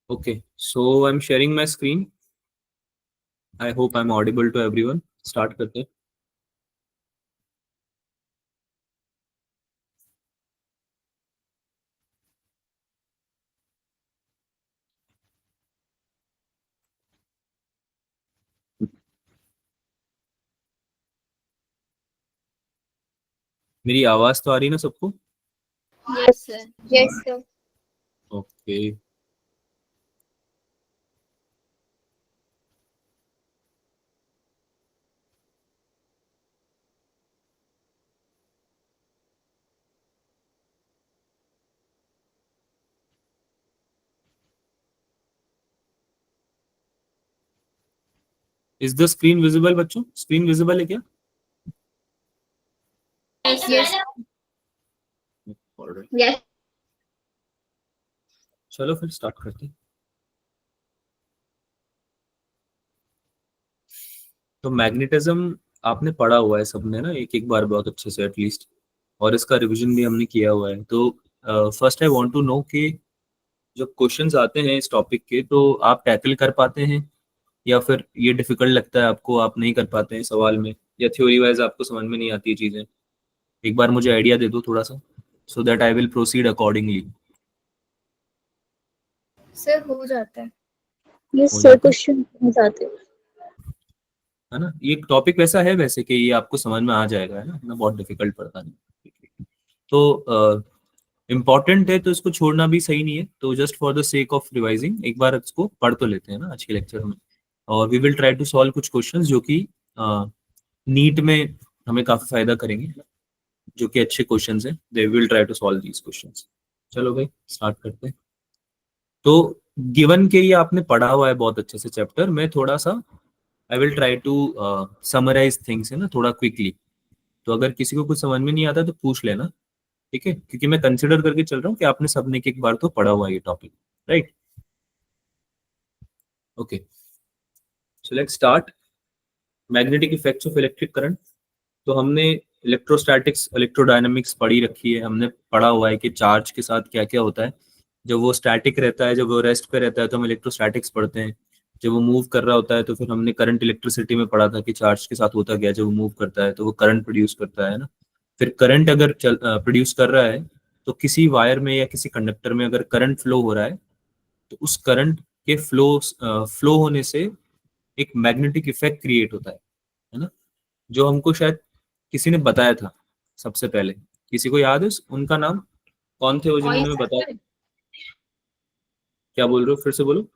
Okay, so I'm sharing my screen. I hope I'm audible to everyone. Start करते हैं. मेरी आवाज तो आ रही है ना सबको? Yes, sir. Yes, sir. Okay. Is the screen visible बच्चों? Screen visible है क्या? Yes. Alright. Yes. चलो फिर स्टार्ट करते हैं. तो मैग्नेटिज्म आपने पढ़ा हुआ है सबने ना, एक एक बार बहुत अच्छे से एटलीस्ट, और इसका रिवीजन भी हमने किया हुआ है. तो first I want to know कि जो क्वेश्चंस आते हैं इस टॉपिक के, तो आप टैकल कर पाते हैं या फिर ये डिफिकल्ट लगता है आपको, आप नहीं कर पाते हैं सवाल में, या थ्योरी वाइज आपको समझ में नहीं आती चीजें? एक बार मुझे आइडिया दे दो थोड़ा सा, so that I will proceed accordingly. Sir हो जाता है. यस हो सर, जाता है क्वेश्चन हो जाते हैं. है ना? ये टॉपिक वैसा है वैसे कि ये आपको समझ में आ जाएगा, है ना बहुत डिफिकल्ट पड़ता नहीं. तो इम्पॉर्टेंट है तो इसको छोड़ना भी सही नहीं है. तो just for the sake of revising एक बार इसको पढ़ तो लेते हैं ना आज के लेक्चर में. और we will try to solve कुछ क्वेश्चंस जो कि नीट में हमें काफी फायदा करेंगे, जो कि अच्छे क्वेश्चंस हैं. They will try to solve these questions. चलो भाई स्टार्ट करते हैं. तो गिवन के ये आपने पढ़ा हुआ है बहुत अच्छे से चैप्टर में. थोड़ा सा I will try to summarise things, है ना, थोड़ा क्विकली. तो अगर किसी को कुछ समझ में नहीं आता तो पूछ लेना, ठीक है? क्योंकि मैं कंसिडर करके चल रहा हूँ कि आपने सबने एक बार तो पढ़ा हुआ है ये topic, right? Okay, so let's start. Magnetic effects of electric current. तो हमने इलेक्ट्रोस्टैटिक्स इलेक्ट्रोडायनामिक्स पढ़ी रखी है. हमने पढ़ा हुआ है कि चार्ज के साथ क्या क्या होता है. जब वो स्टैटिक रहता है, जब वो रेस्ट पे रहता है तो हम इलेक्ट्रोस्टैटिक्स पढ़ते हैं. जब वो मूव कर रहा होता है तो फिर हमने करंट इलेक्ट्रिसिटी में पढ़ा था कि चार्ज के साथ होता गया, जब वो मूव करता है तो वो करंट प्रोड्यूस करता है ना. फिर करंट अगर प्रोड्यूस कर रहा है तो किसी वायर में या किसी कंडक्टर में अगर करंट फ्लो हो रहा है तो उस करंट के फ्लो होने से एक मैग्नेटिक इफेक्ट क्रिएट होता है ना. जो हमको शायद किसी ने बताया था सबसे पहले. किसी को याद है उनका नाम? कौन थे वो जिन्होंने बताया? क्या बोल रहे हो, फिर से बोलो.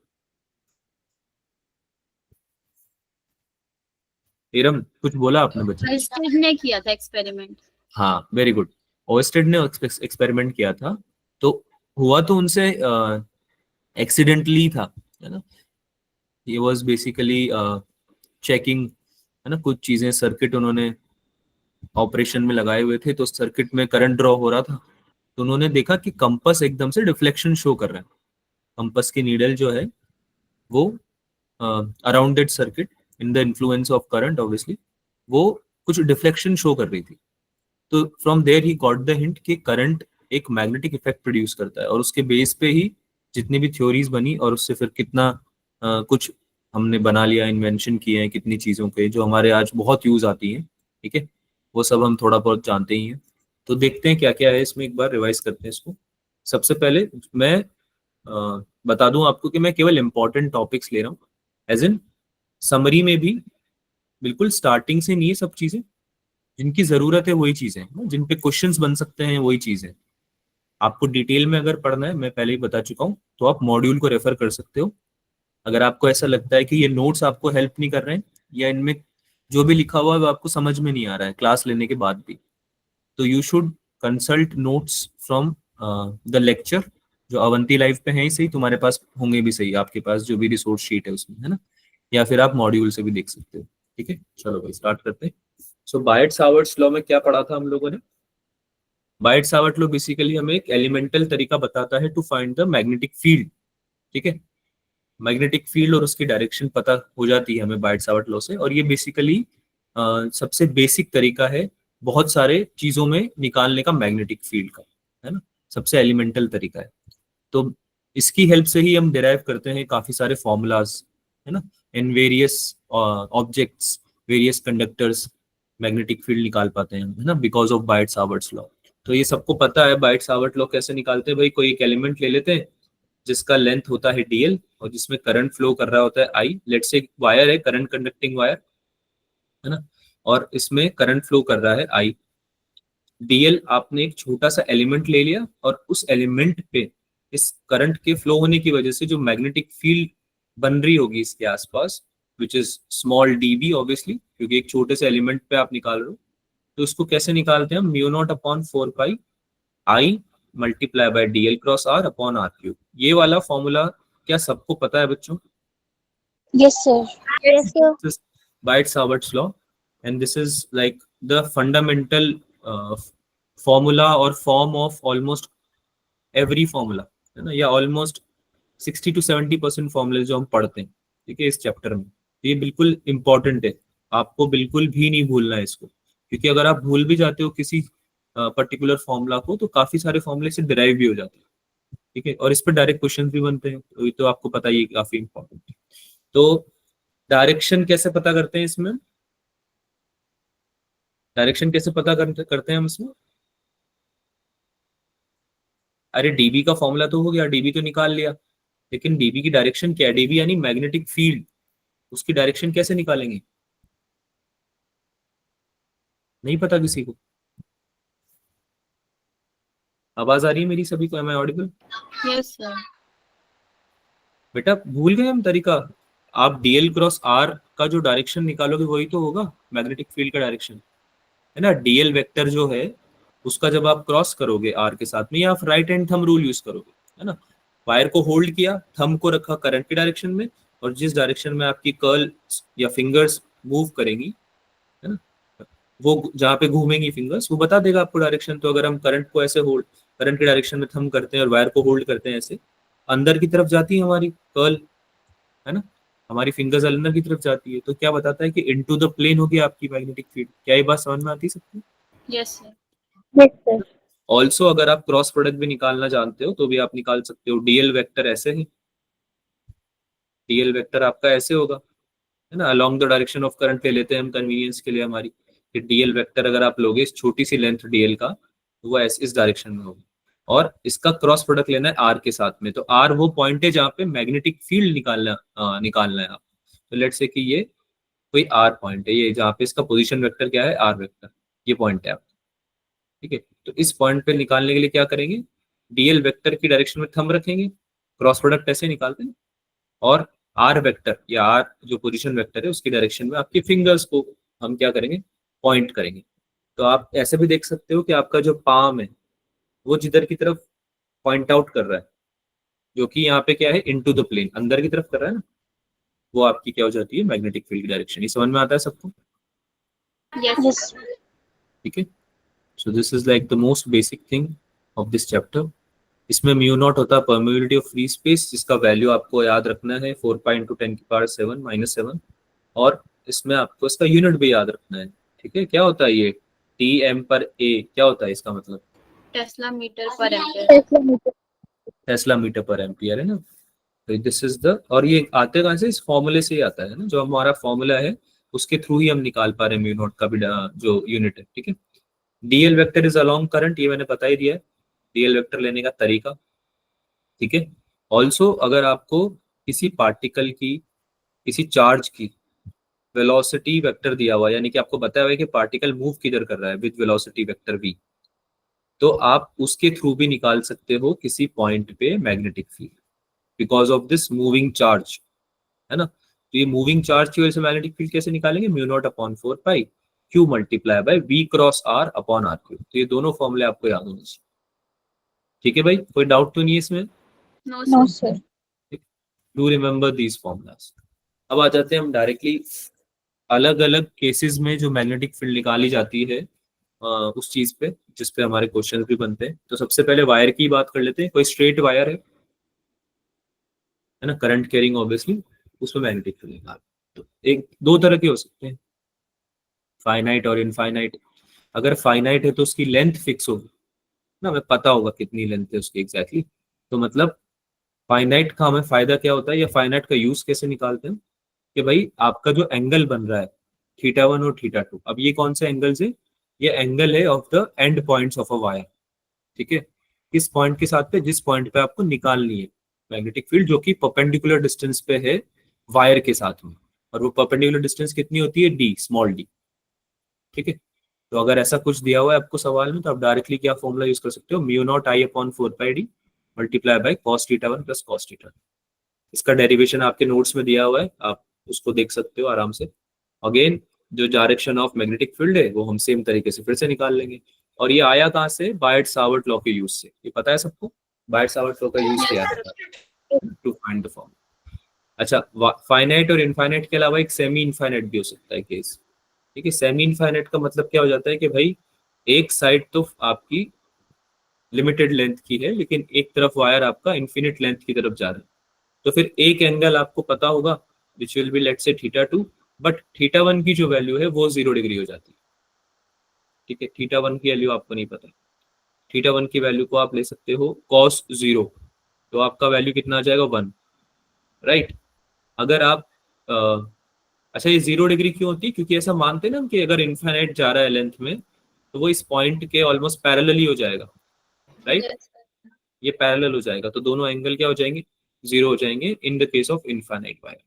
इरम कुछ बोला आपने बच्चे? आइंस्टाइन ने किया था एक्सपेरिमेंट. हाँ वेरी गुड. ओस्टेड ने एक्सपेरिमेंट किया था. तो हुआ तो उनसे एक्सीडेंटली था, है ना. ये वाज बेसिकली चेकिंग, है ना. कुछ चीजें सर्किट उन्होंने ऑपरेशन में लगाए हुए थे, तो सर्किट में करंट ड्रॉ हो रहा था. तो उन्होंने देखा कि कंपास एकदम से डिफ्लेक्शन शो कर रहा है. कंपास की नीडल जो है वो around that circuit, in the influence of current obviously, वो कुछ डिफ्लेक्शन शो कर रही थी. तो from there he got the hint कि करंट एक मैग्नेटिक इफेक्ट प्रोड्यूस करता है. और उसके बेस पे ही जितनी भी थ्योरीज बनी, और उससे फिर कितना कुछ हमने बना लिया, इन्वेंशन किए हैं कितनी चीज़ों के, जो हमारे आज बहुत यूज आती हैं, ठीक है. वो सब हम थोड़ा बहुत जानते ही हैं. तो देखते हैं क्या क्या है इसमें, एक बार रिवाइज करते हैं इसको. सबसे पहले मैं बता दूं आपको कि मैं केवल इंपॉर्टेंट टॉपिक्स ले रहा हूँ, एज इन समरी में भी. बिल्कुल स्टार्टिंग से नहीं है सब चीजें. जिनकी जरूरत है वही चीजें हैं, जिन पे क्वेश्चंस बन सकते हैं वही चीजें. आपको डिटेल में अगर पढ़ना है, मैं पहले ही बता चुका हूँ, तो आप मॉड्यूल को रेफर कर सकते हो. अगर आपको ऐसा लगता है कि ये नोट्स आपको हेल्प नहीं कर रहे हैं, या इनमें जो भी लिखा हुआ है वो आपको समझ में नहीं आ रहा है क्लास लेने के बाद भी, तो you should consult notes from the lecture, जो अवंती लाइव पे है ही सही, तुम्हारे पास होंगे भी सही, आपके पास जो भी रिसोर्स शीट है उसमें, है ना. या फिर आप मॉड्यूल से भी देख सकते हो, ठीक है. चलो भाई स्टार्ट करते हैं. सो बायट सावर्ट्स लॉ में क्या पढ़ा था हम लोगों ने? बायट सावर्ट लॉ बेसिकली हमें एक एलिमेंटल तरीका बताता है to find the magnetic field, ठीक है. मैग्नेटिक फील्ड और उसकी डायरेक्शन पता हो जाती है हमें बायट सावर्ट लॉ से. और ये बेसिकली सबसे बेसिक तरीका है बहुत सारे चीजों में निकालने का मैग्नेटिक फील्ड का, है ना. सबसे एलिमेंटल तरीका है. तो इसकी हेल्प से ही हम डिराइव करते हैं काफी सारे फॉर्मूलाज, है ना, in various objects, various conductors, magnetic field निकाल पाते हैं, है ना, बिकॉज ऑफ बाइट-सावर्ट्स लॉ। तो ये सबको पता है बाइट-सावर्ट लॉ कैसे निकालते हैं भाई। कोई एक एलिमेंट ले लेते हैं जिसका लेंथ होता है dl और जिसमें करंट फ्लो कर रहा होता है I। लेट्स से वायर है, करंट कंडक्टिंग वायर, है ना, और इसमें करंट फ्लो कर रहा है I। dl आपने एक छोटा सा एलिमेंट ले लिया और उस एलिमेंट पे इस करंट के फ्लो होने की वजह से जो मैग्नेटिक फील्ड बन रही होगी इसके आसपास, which is small dB obviously, क्योंकि एक छोटे से एलिमेंट पे आप निकाल रहे हो। तो इसको कैसे निकालते हैं हम, mu naught upon 4 pi I multiply by dl cross r upon r cube. ये वाला फॉर्मूला क्या सबको पता है बच्चों? Yes, sir. Yes, sir. This is Biot-Savart's law, and this is like the fundamental formula or form of almost every formula, है ना, या almost 60 to 70% फॉर्मूले जो हम पढ़ते हैं, ठीक है, इस चैप्टर में। ये बिल्कुल इंपॉर्टेंट है, आपको बिल्कुल भी नहीं भूलना है इसको, क्योंकि अगर आप भूल भी जाते हो किसी पर्टिकुलर फॉर्मूला को तो काफी सारे फॉर्मूले से डिराइव भी हो जाते हैं, ठीक है, और इस पर डायरेक्ट क्वेश्चन भी बनते हैं, तो ये तो आपको पता ही है, काफी इंपॉर्टेंट है। तो डायरेक्शन कैसे पता करते हैं इसमें, डायरेक्शन कैसे पता करते हैं हम इसमें? अरे डीबी का फॉर्मूला तो हो गया, डीबी तो निकाल लिया, लेकिन डीबी की डायरेक्शन क्या है? डीबी यानी मैग्नेटिक फील्ड, उसकी डायरेक्शन कैसे निकालेंगे? नहीं पता किसी को? आवाज आ रही है मेरी सभी को? Am I audible? Yes, sir. बेटा भूल गए हम तरीका? आप डीएल क्रॉस आर का जो डायरेक्शन निकालोगे वही तो होगा मैग्नेटिक फील्ड का डायरेक्शन, है ना। डीएल वेक्टर जो है उसका जब आप क्रॉस करोगे आर के साथ में, या आप right hand thumb rule use करोगे, है ना, वायर को होल्ड किया, थंब को रखा करंट की डायरेक्शन में, और जिस डायरेक्शन में आपकी कर्ल या फिंगर्स मूव करेंगी, है ना, वो जहाँ पे घूमेंगी फिंगर्स वो बता देगा आपको डायरेक्शन। तो अगर हम करंट को ऐसे होल्ड, करंट की डायरेक्शन में थंब करते हैं और वायर को होल्ड करते हैं, ऐसे अंदर की तरफ जाती है हमारी कर्ल, है ना, हमारी फिंगर्स अंदर की तरफ जाती है, तो क्या बताता है कि इनटू द प्लेन होगी आपकी मैग्नेटिक फील्ड। क्या ये बात समझ में आती है सबको? Yes, sir. Yes, sir. Also अगर आप क्रॉस प्रोडक्ट भी निकालना जानते हो तो भी आप निकाल सकते हो। डीएल वेक्टर ऐसे है, डीएल वेक्टर आपका ऐसे होगा, है ना, along the direction of current ले लेते हैं हम कन्वीनियंस के लिए हमारी, कि डीएल वेक्टर अगर आप लोगे इस छोटी सी लेंथ डीएल का, तो वो ऐसे इस डायरेक्शन में होगा, और इसका क्रॉस प्रोडक्ट लेना है आर के साथ में। तो आर वो पॉइंट है जहाँ पे मैग्नेटिक फील्ड निकालना है आप। तो लेट्स से कि ये कोई आर पॉइंट है, ये जहाँ पे इसका पोजीशन वेक्टर क्या है, आर वेक्टर, ये पॉइंट है आपका, ठीक है। तो इस पॉइंट पे निकालने के लिए क्या करेंगे, डीएल वेक्टर की डायरेक्शन में थंब रखेंगे, क्रॉस प्रोडक्ट ऐसे निकालते हैं, और आर वेक्टर या आर जो पोजीशन वेक्टर है उसकी डायरेक्शन में आपके फिंगर्स को हम क्या करेंगे, पॉइंट करेंगे। तो आप ऐसे भी देख सकते हो कि आपका जो पाम है वो जिधर की तरफ पॉइंट आउट कर रहा है, जो कि यहाँ पे क्या है, इनटू द प्लेन, अंदर की तरफ कर रहा है ना, वो आपकी क्या हो जाती है, मैग्नेटिक फील्ड की डायरेक्शन। ये समझ में आता है सबको? Yes, Yes. sir. ठीक है। So this is like the most basic thing of this chapter. इसमें म्यू नॉट होता है परमिबिलिटी ऑफ फ्री स्पेस, जिसका वैल्यू आपको याद रखना है 4 पाई इंटू 10⁻⁷ और इसमें आपको इसका यूनिट भी याद रखना है, ठीक है। क्या होता है ये टी एम पर ए, क्या होता है इसका मतलब? Tesla meter per ampere. Tesla meter. Tesla metre per ampere, है ना। तो दिस इज द, और ये आते कहाँ से, इस फॉर्मूले से ही आता है ना, जो हमारा फॉर्मूला है उसके थ्रू ही हम निकाल पा रहे हैं म्यू नॉट का भी जो यूनिट है, ठीक है। DL vector is along current, ये मैंने बता ही दिया है डीएल वेक्टर लेने का तरीका, ठीक है। ऑल्सो अगर आपको किसी पार्टिकल की, किसी चार्ज की वेलोसिटी वेक्टर दिया हुआ, यानी कि आपको बताया हुआ है कि पार्टिकल मूव किधर कर रहा है विद वेलोसिटी वेक्टर v, तो आप उसके थ्रू भी निकाल सकते हो किसी पॉइंट पे magnetic field, because of this moving charge, है ना। तो ये मूविंग चार्ज की वजह से मैग्नेटिक फील्ड कैसे निकालेंगे, mu naught upon 4 pi Q multiply by V cross R upon R Q. तो ये दोनों फॉर्मूले आपको याद होने चाहिए, ठीक है भाई, कोई डाउट तो नहीं है इसमें? No, No, sir. sir. Do remember these formulas. अब आ जाते हैं हम डायरेक्टली अलग अलग केसेस में जो मैग्नेटिक फील्ड निकाली जाती है उस चीज पे जिस पे हमारे क्वेश्चंस भी बनते हैं। तो सबसे पहले वायर की बात कर लेते हैं। कोई स्ट्रेट वायर है ना, करंट कैरिंग ऑब्वियसली, उसमें मैग्नेटिक फील्ड निकाल। तो एक दो तरह के हो सकते हैं, फाइनाइट और इनफाइनाइट। अगर फाइनाइट है तो उसकी लेंथ फिक्स होगी ना, हमें पता होगा कितनी लेंथ है उसकी एग्जैक्टली, तो मतलब फाइनाइट का हमें फायदा क्या होता है या फाइनाइट का यूज कैसे निकालते हैं कि भाई आपका जो एंगल बन रहा है θ1 और θ2, अब ये कौन से एंगल है? ये एंगल है of the end points of a wire, ठीक है। किस पॉइंट के साथ पे? जिस पॉइंट पे आपको निकालनी है मैग्नेटिक फील्ड, जो कि परपेंडिकुलर डिस्टेंस पे है वायर के साथ में, और वो परपेंडिकुलर डिस्टेंस कितनी होती है? डी, स्मॉल डी, ठीक है। तो अगर ऐसा कुछ दिया हुआ है आपको सवाल में, तो आप डायरेक्टली क्या फॉर्मूला यूज कर सकते हो? Mu not I upon 4πd multiply by cos θ1 plus cos θ2। इसका डेरिवेशन आपके नोट्स में दिया हुआ है, आप उसको देख सकते हो आराम से। अगेन जो डायरेक्शन ऑफ मैग्नेटिक फील्ड है वो हम सेम तरीके से फिर से निकाल लेंगे। और ये आया कहाँ से? बायट सावर्ट लॉ के यूज से। ये पता है सबको, बायट सावर्ट लॉ का यूज किया है टू फाइंड द फॉर्म। अच्छा, फाइनाइट और इनफाइनाइट के अलावा एक सेमी इनफाइनाइट भी हो सकता है केस, ठीक है। सेमी इनफाइनाइट का मतलब क्या हो जाता है कि भाई एक साइड तो आपकी लिमिटेड लेंथ की है, लेकिन एक तरफ वायर आपका इन्फिनिट लेंथ की तरफ जा रहा है। तो फिर एक एंगल आपको पता होगा विच विल बी लेट से θ2, बट θ1 की जो वैल्यू है वो 0 डिग्री हो जाती है, ठीक है। θ1 की वैल्यू आपको नहीं पता, θ1 की वैल्यू को आप ले सकते हो cos 0, तो आपका वैल्यू कितना आ जाएगा? 1, राइट। अगर आप अच्छा, ये 0 डिग्री क्यों होती है? क्योंकि ऐसा मानते हैं ना कि अगर इनफाइनाइट जा रहा है लेंथ में, तो वो इस पॉइंट के ऑलमोस्ट पैरेलल ही हो जाएगा, राइट। Yes, sir. ये पैरेलल हो जाएगा, तो दोनों एंगल क्या हो जाएंगे? 0 हो जाएंगे in the case of infinite wire.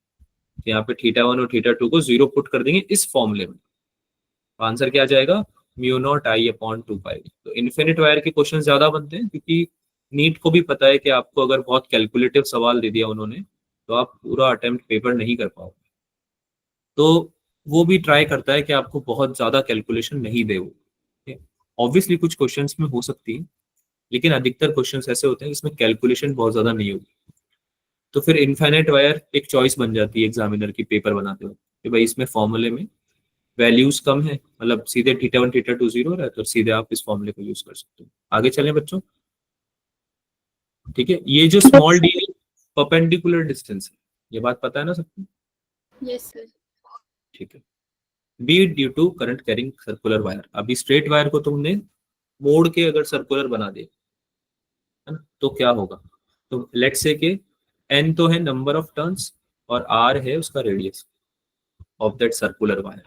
तो यहाँ पे θ1 और θ2 को 0 पुट कर देंगे इस फॉर्मूले में, तो आंसर क्या आ जाएगा? Mu not I upon 2π। तो इन्फिनिट वायर के क्वेश्चन ज्यादा बनते हैं, क्योंकि नीट को भी पता है कि आपको अगर बहुत कैलकुलेटिव सवाल दे दिया उन्होंने, तो आप पूरा अटेम्प्ट पेपर नहीं कर पाओगे। तो वो भी ट्राई करता है कि आपको बहुत ज्यादा कैलकुलेशन नहीं दे वो। ऑब्वियसली कुछ क्वेश्चंस में हो सकती है, लेकिन अधिकतर क्वेश्चंस ऐसे होते हैं जिसमें कैलकुलेशन बहुत ज्यादा नहीं होगी। तो फिर इनफाइनाइट वायर एक चॉइस बन जाती है एग्जामिनर की पेपर बनाते हुए कि भाई इसमें फॉर्मूले में वैल्यूज कम है, मतलब सीधे θ1 θ2 0 है, तो सीधे आप इस फॉर्मूले को यूज कर सकते हो। आगे चलें बच्चों, ठीक है। ये जो स्मॉल डी परपेंडिकुलर डिस्टेंस है, ये बात पता है ना सबको? Yes, sir. ठीक है। B due to current carrying circular wire. अभी स्ट्रेट वायर को तुमने मोड़ के अगर सर्कुलर बना दे, है ना, तो क्या होगा? तो लेट्स से के एन तो है नंबर ऑफ टर्न्स और आर है उसका radius of that circular wire.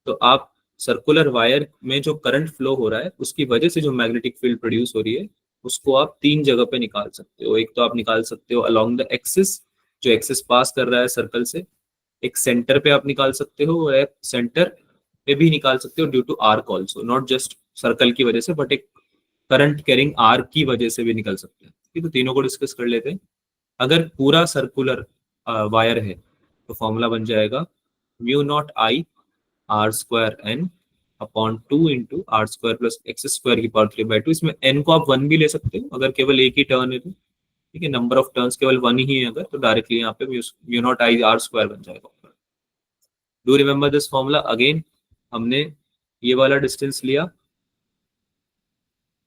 तो आप सर्कुलर वायर में जो करंट फ्लो हो रहा है उसकी वजह से जो मैग्नेटिक फील्ड प्रोड्यूस हो रही है, उसको आप तीन जगह पे निकाल सकते हो। एक तो आप निकाल सकते हो अलोंग द एक्सिस, जो एक्सिस पास कर रहा है सर्कल से। एक सेंटर पे आप निकाल सकते हो, और एक सेंटर पे भी निकाल सकते हो due to arc also, not just circle की वजह से, बट एक करंट कैरिंग आर्क की वजह से भी निकल सकते हैं। ठीक है, तो तीनों को डिस्कस कर लेते हैं। अगर पूरा सर्कुलर वायर है तो फॉर्मूला बन जाएगा mu not I R square N upon 2 into R square plus X square की पावर 3/2। इसमें एन को आप 1 भी ले सकते हो अगर केवल एक ही टर्न है तो, ठीक है। नंबर ऑफ टर्न्स केवल 1 ही है अगर, तो डायरेक्टली यहाँ पे mu naught I R square बन जाएगा। Do remember this formula again. हमने ये वाला डिस्टेंस लिया,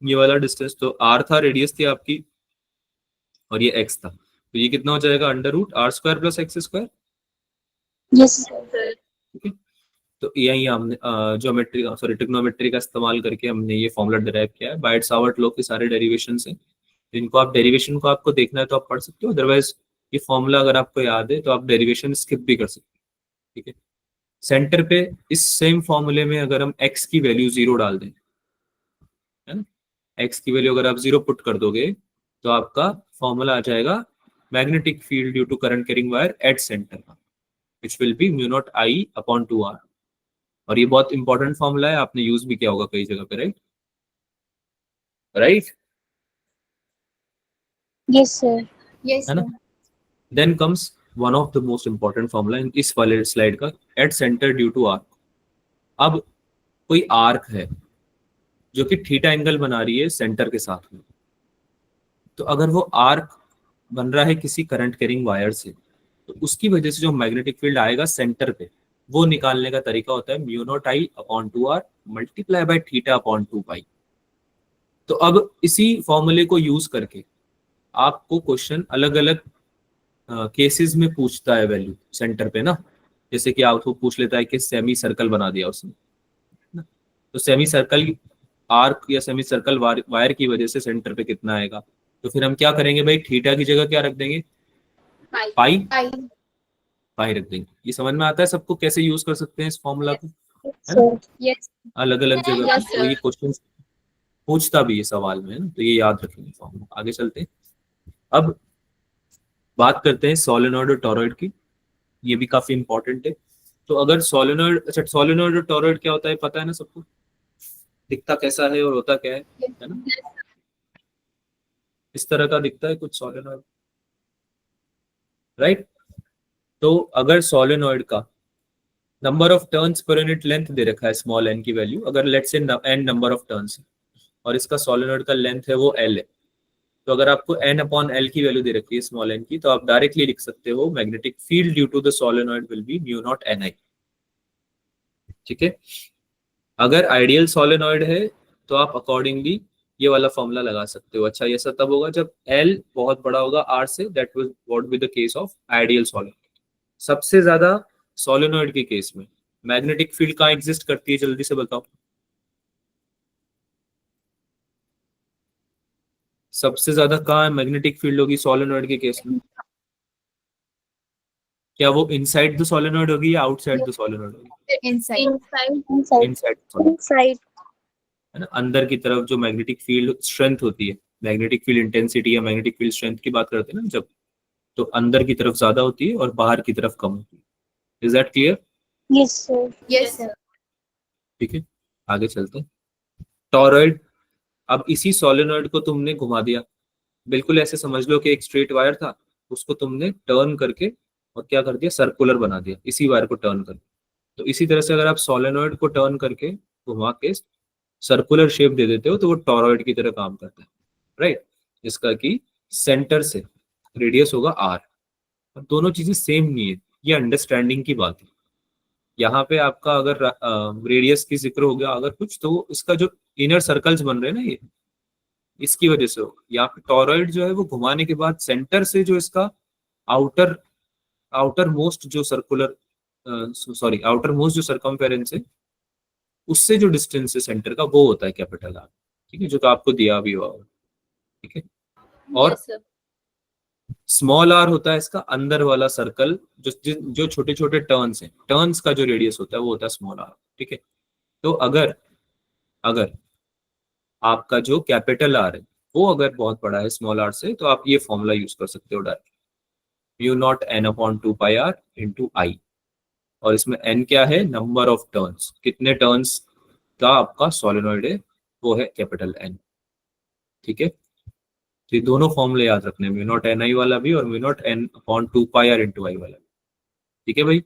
ये वाला डिस्टेंस तो आर था, रेडियस थी आपकी, और ये एक्स था, तो ये कितना हो जाएगा? Under root R square plus X square. Yes, sir. Sir. ठीक है, तो यही हमने ज्योमेट्री सॉरी ट्रिग्नोमेट्री का इस्तेमाल करके हमने ये फॉर्मूला डिराइव किया है। बायट सावर्ट लॉ के सारे डेरिवेशन हैं, इनको आप डेरिवेशन को आपको देखना है तो आप पढ़ सकते हो, अदरवाइज ये फॉर्मूला अगर आपको याद है तो आप डेरिवेशन स्किप भी कर सकते हो, ठीक है। सेंटर पे इस सेम फॉर्मूले में अगर हम x की वैल्यू 0 डाल दें, है ना, x की वैल्यू अगर आप 0 पुट कर दोगे तो आपका फॉर्मूला आ जाएगा magnetic field due to current carrying wire at centre का, which will be mu not I upon 2r। और ये बहुत इंपॉर्टेंट फॉर्मूला है, आपने यूज भी किया होगा कई जगह पे, right right, Yes, sir. Yes, है ना। sir. Then comes one of the most important formula इस वाले स्लाइड का, at centre due to arc. अब कोई आर्क है जो कि थीटा एंगल बना रही है सेंटर के साथ में, तो अगर वो आर्क बन रहा है किसी करंट कैरिंग वायर से, तो उसकी वजह से जो मैग्नेटिक फील्ड आएगा सेंटर पे, वो निकालने का तरीका होता है mu not I upon 2r multiply by theta upon 2π। तो अब इसी फॉर्मूले को यूज करके आपको क्वेश्चन अलग अलग केसेस में पूछता है वैल्यू सेंटर पे ना। जैसे कि आपको पूछ लेता है कि सेमी सर्कल बना दिया उसने ना, तो सेमी सर्कल आर्क या सेमी सर्कल वायर की वजह से सेंटर पे कितना आएगा, तो फिर हम क्या करेंगे भाई, थीटा की जगह क्या रख देंगे, पाई पाई रख देंगे। ये समझ में आता है सबको कैसे यूज कर सकते हैं इस फॉर्मूला को, है ना, sir. Yes. अलग अलग जगह पे। Yes, तो ये sir. क्वेश्चन पूछता भी है सवाल में, है ना, तो ये याद रखेंगे फॉर्मूला। आगे चलते हैं, अब बात करते हैं सोलेनॉइड और टॉरॉइड की, ये भी काफी इंपॉर्टेंट है। तो अगर सोलेनॉइड, अच्छा सोलेनॉइड और टॉरॉइड क्या होता है पता है ना सबको, दिखता कैसा है और होता क्या है ना, इस तरह का दिखता है कुछ सोलेनॉइड, राइट। तो अगर सोलेनॉइड का नंबर ऑफ टर्न्स पर यूनिट लेंथ दे रखा है स्मॉल एन की वैल्यू, अगर let's say N number of turns और इसका सोलेनॉइड का लेंथ है वो एल है, तो अगर आपको एन अपॉन एल की वैल्यू दे रखी है स्मॉल एन की, तो आप डायरेक्टली लिख सकते हो magnetic field due to the solenoid will be mu nought N I. ठीक है, अगर आइडियल सोलेनॉइड है तो आप अकॉर्डिंगली ये वाला फॉर्मूला लगा सकते हो। अच्छा, ये सब तब होगा जब एल बहुत बड़ा होगा आर से, that was what be the case of ideal solenoid. सबसे ज्यादा सोलेनॉइड के केस में मैग्नेटिक फील्ड कहाँ एग्जिस्ट करती है, जल्दी से बताओ। सबसे ज्यादा कहाँ मैग्नेटिक फील्ड होगी सोलेनॉइड के केस में, क्या वो इनसाइड द सोलेनॉइड होगी या आउटसाइड द सोलेनॉइड होगी, Inside. Inside. Inside, Inside. है ना, अंदर की तरफ जो मैग्नेटिक फील्ड स्ट्रेंथ होती है, मैग्नेटिक फील्ड इंटेंसिटी या मैग्नेटिक फील्ड स्ट्रेंथ की बात करते हैं ना जब, तो अंदर की तरफ ज्यादा होती है और बाहर की तरफ कम होती है। Is that clear? Yes, sir. Yes, sir. ठीक है, आगे चलते हैं। टॉरॉइड, अब इसी सोलेनॉइड को तुमने घुमा दिया, बिल्कुल ऐसे समझ लो कि एक स्ट्रेट वायर था, उसको तुमने टर्न करके और क्या कर दिया, सर्कुलर बना दिया इसी वायर को टर्न करके। तो इसी तरह से अगर आप सोलेनॉइड को टर्न करके घुमा के सर्कुलर शेप दे देते हो तो वो टॉरॉइड की तरह काम करता है, राइट। जिसका कि सेंटर से रेडियस होगा आर, और दोनों चीजें सेम नहीं है, ये अंडरस्टैंडिंग की बात है। यहाँ पे आपका अगर रेडियस की जिक्र हो गया अगर कुछ, तो इसका जो इनर सर्कल्स बन रहे हैं ना, ये इसकी वजह से हो। यहाँ पे टॉरॉइड जो है वो घुमाने के बाद सेंटर से जो इसका आउटर आउटर मोस्ट जो सर्कुलर सॉरी आउटर मोस्ट जो सरकमफेरेंस है, उससे जो डिस्टेंस है सेंटर का वो होता है कैपिटल आर। ठीक है, जो तो आपको दिया भी हुआ होगा। ठीक है, और Yes, sir. स्मॉल आर होता है इसका अंदर वाला सर्कल, जो छोटे छोटे टर्न्स हैं, टर्न्स का जो रेडियस होता है वो होता है स्मॉल आर। ठीक है, तो अगर अगर आपका जो कैपिटल आर है वो अगर बहुत बड़ा है स्मॉल आर से, तो आप ये फॉर्मूला यूज कर सकते हो direct, mu nought N upon 2 pi R into I. और इसमें एन क्या है, नंबर ऑफ टर्न्स, कितने टर्न्स का आपका सोलेनॉइड है वो है कैपिटल एन। ठीक है, तो ये दोनों फॉर्मूले याद रखने, म्यू नॉट एन आई वाला भी और mu nought N upon 2 pi R into I वाला भी। ठीक है भाई,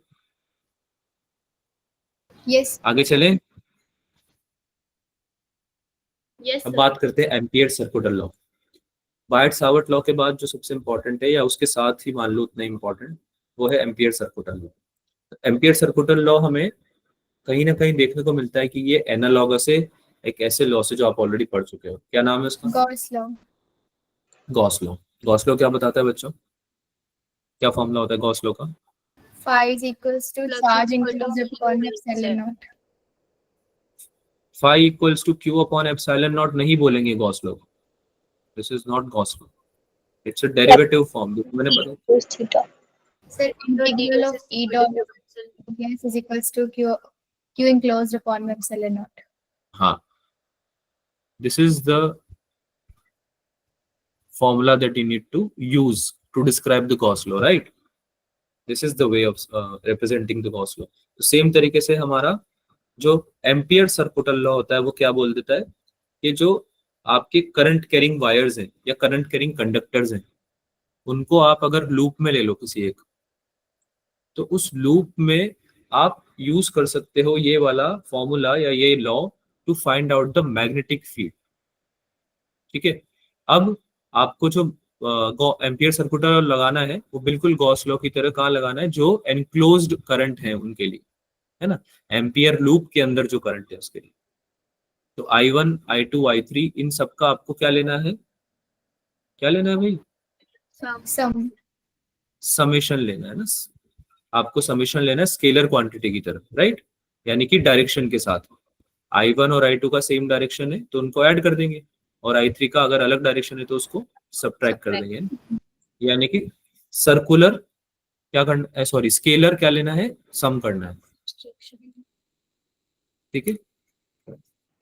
Yes. आगे चलें। Yes, अब sir. बात करते हैं ampere circular law. Biot Savart law के बाद जो सबसे इंपॉर्टेंट है, या उसके साथ ही मान लो उतना इंपॉर्टेंट, वो है ampere circular law. Ampere circular law हमें कहीं ना कहीं देखने को मिलता है कि ये एनालॉगस है एक ऐसे लॉ से जो आप ऑलरेडी पढ़ चुके हो। क्या नाम है उसका? Gauss law. Gauss law. Gauss law क्या बताता है बच्चों, क्या फॉर्मूला होता है गॉस लॉ का? Phi is equals to charge enclosed upon epsilon naught. Phi equals to Q upon epsilon naught नहीं बोलेंगे Gauss law, this is not Gauss law, it's a derivative form, मैंने बताया। Equals theta. Sir, integral of E dot gas is equals to Q enclosed upon epsilon naught. हाँ, this is the formula that you need to use to describe the Gauss law, right? This is the way of representing the Gauss law. तो same तरीके से हमारा जो ampere circular law होता है वो क्या बोल देता है कि जो आपके करंट कैरिंग वायर्स हैं या करंट कैरिंग कंडक्टर्स हैं, उनको आप अगर लूप में ले लो किसी एक, तो उस लूप में आप यूज कर सकते हो ये वाला फॉर्मूला या ये law to find out the magnetic field. ठीक है, अब आपको जो एम्पियर सर्कुलर लगाना है वो बिल्कुल गॉस लॉ की तरह कहाँ लगाना है, जो एनक्लोज्ड करंट है उनके लिए, है ना, एम्पियर लूप के अंदर जो करंट है उसके लिए। तो I1 I2 I3 इन सब का आपको क्या लेना है, क्या लेना है भाई, Sum. समेशन लेना है ना, आपको समेशन लेना है स्केलर क्वांटिटी की तरफ, राइट, यानी कि डायरेक्शन के साथ। I1 और I2 का सेम डायरेक्शन है तो उनको ऐड कर देंगे, और I3 का अगर अलग डायरेक्शन है तो उसको सब्ट्रैक्ट कर देंगे, यानी कि सर्कुलर क्या करना, सॉरी स्केलर क्या लेना है, सम करना है, ठीक है।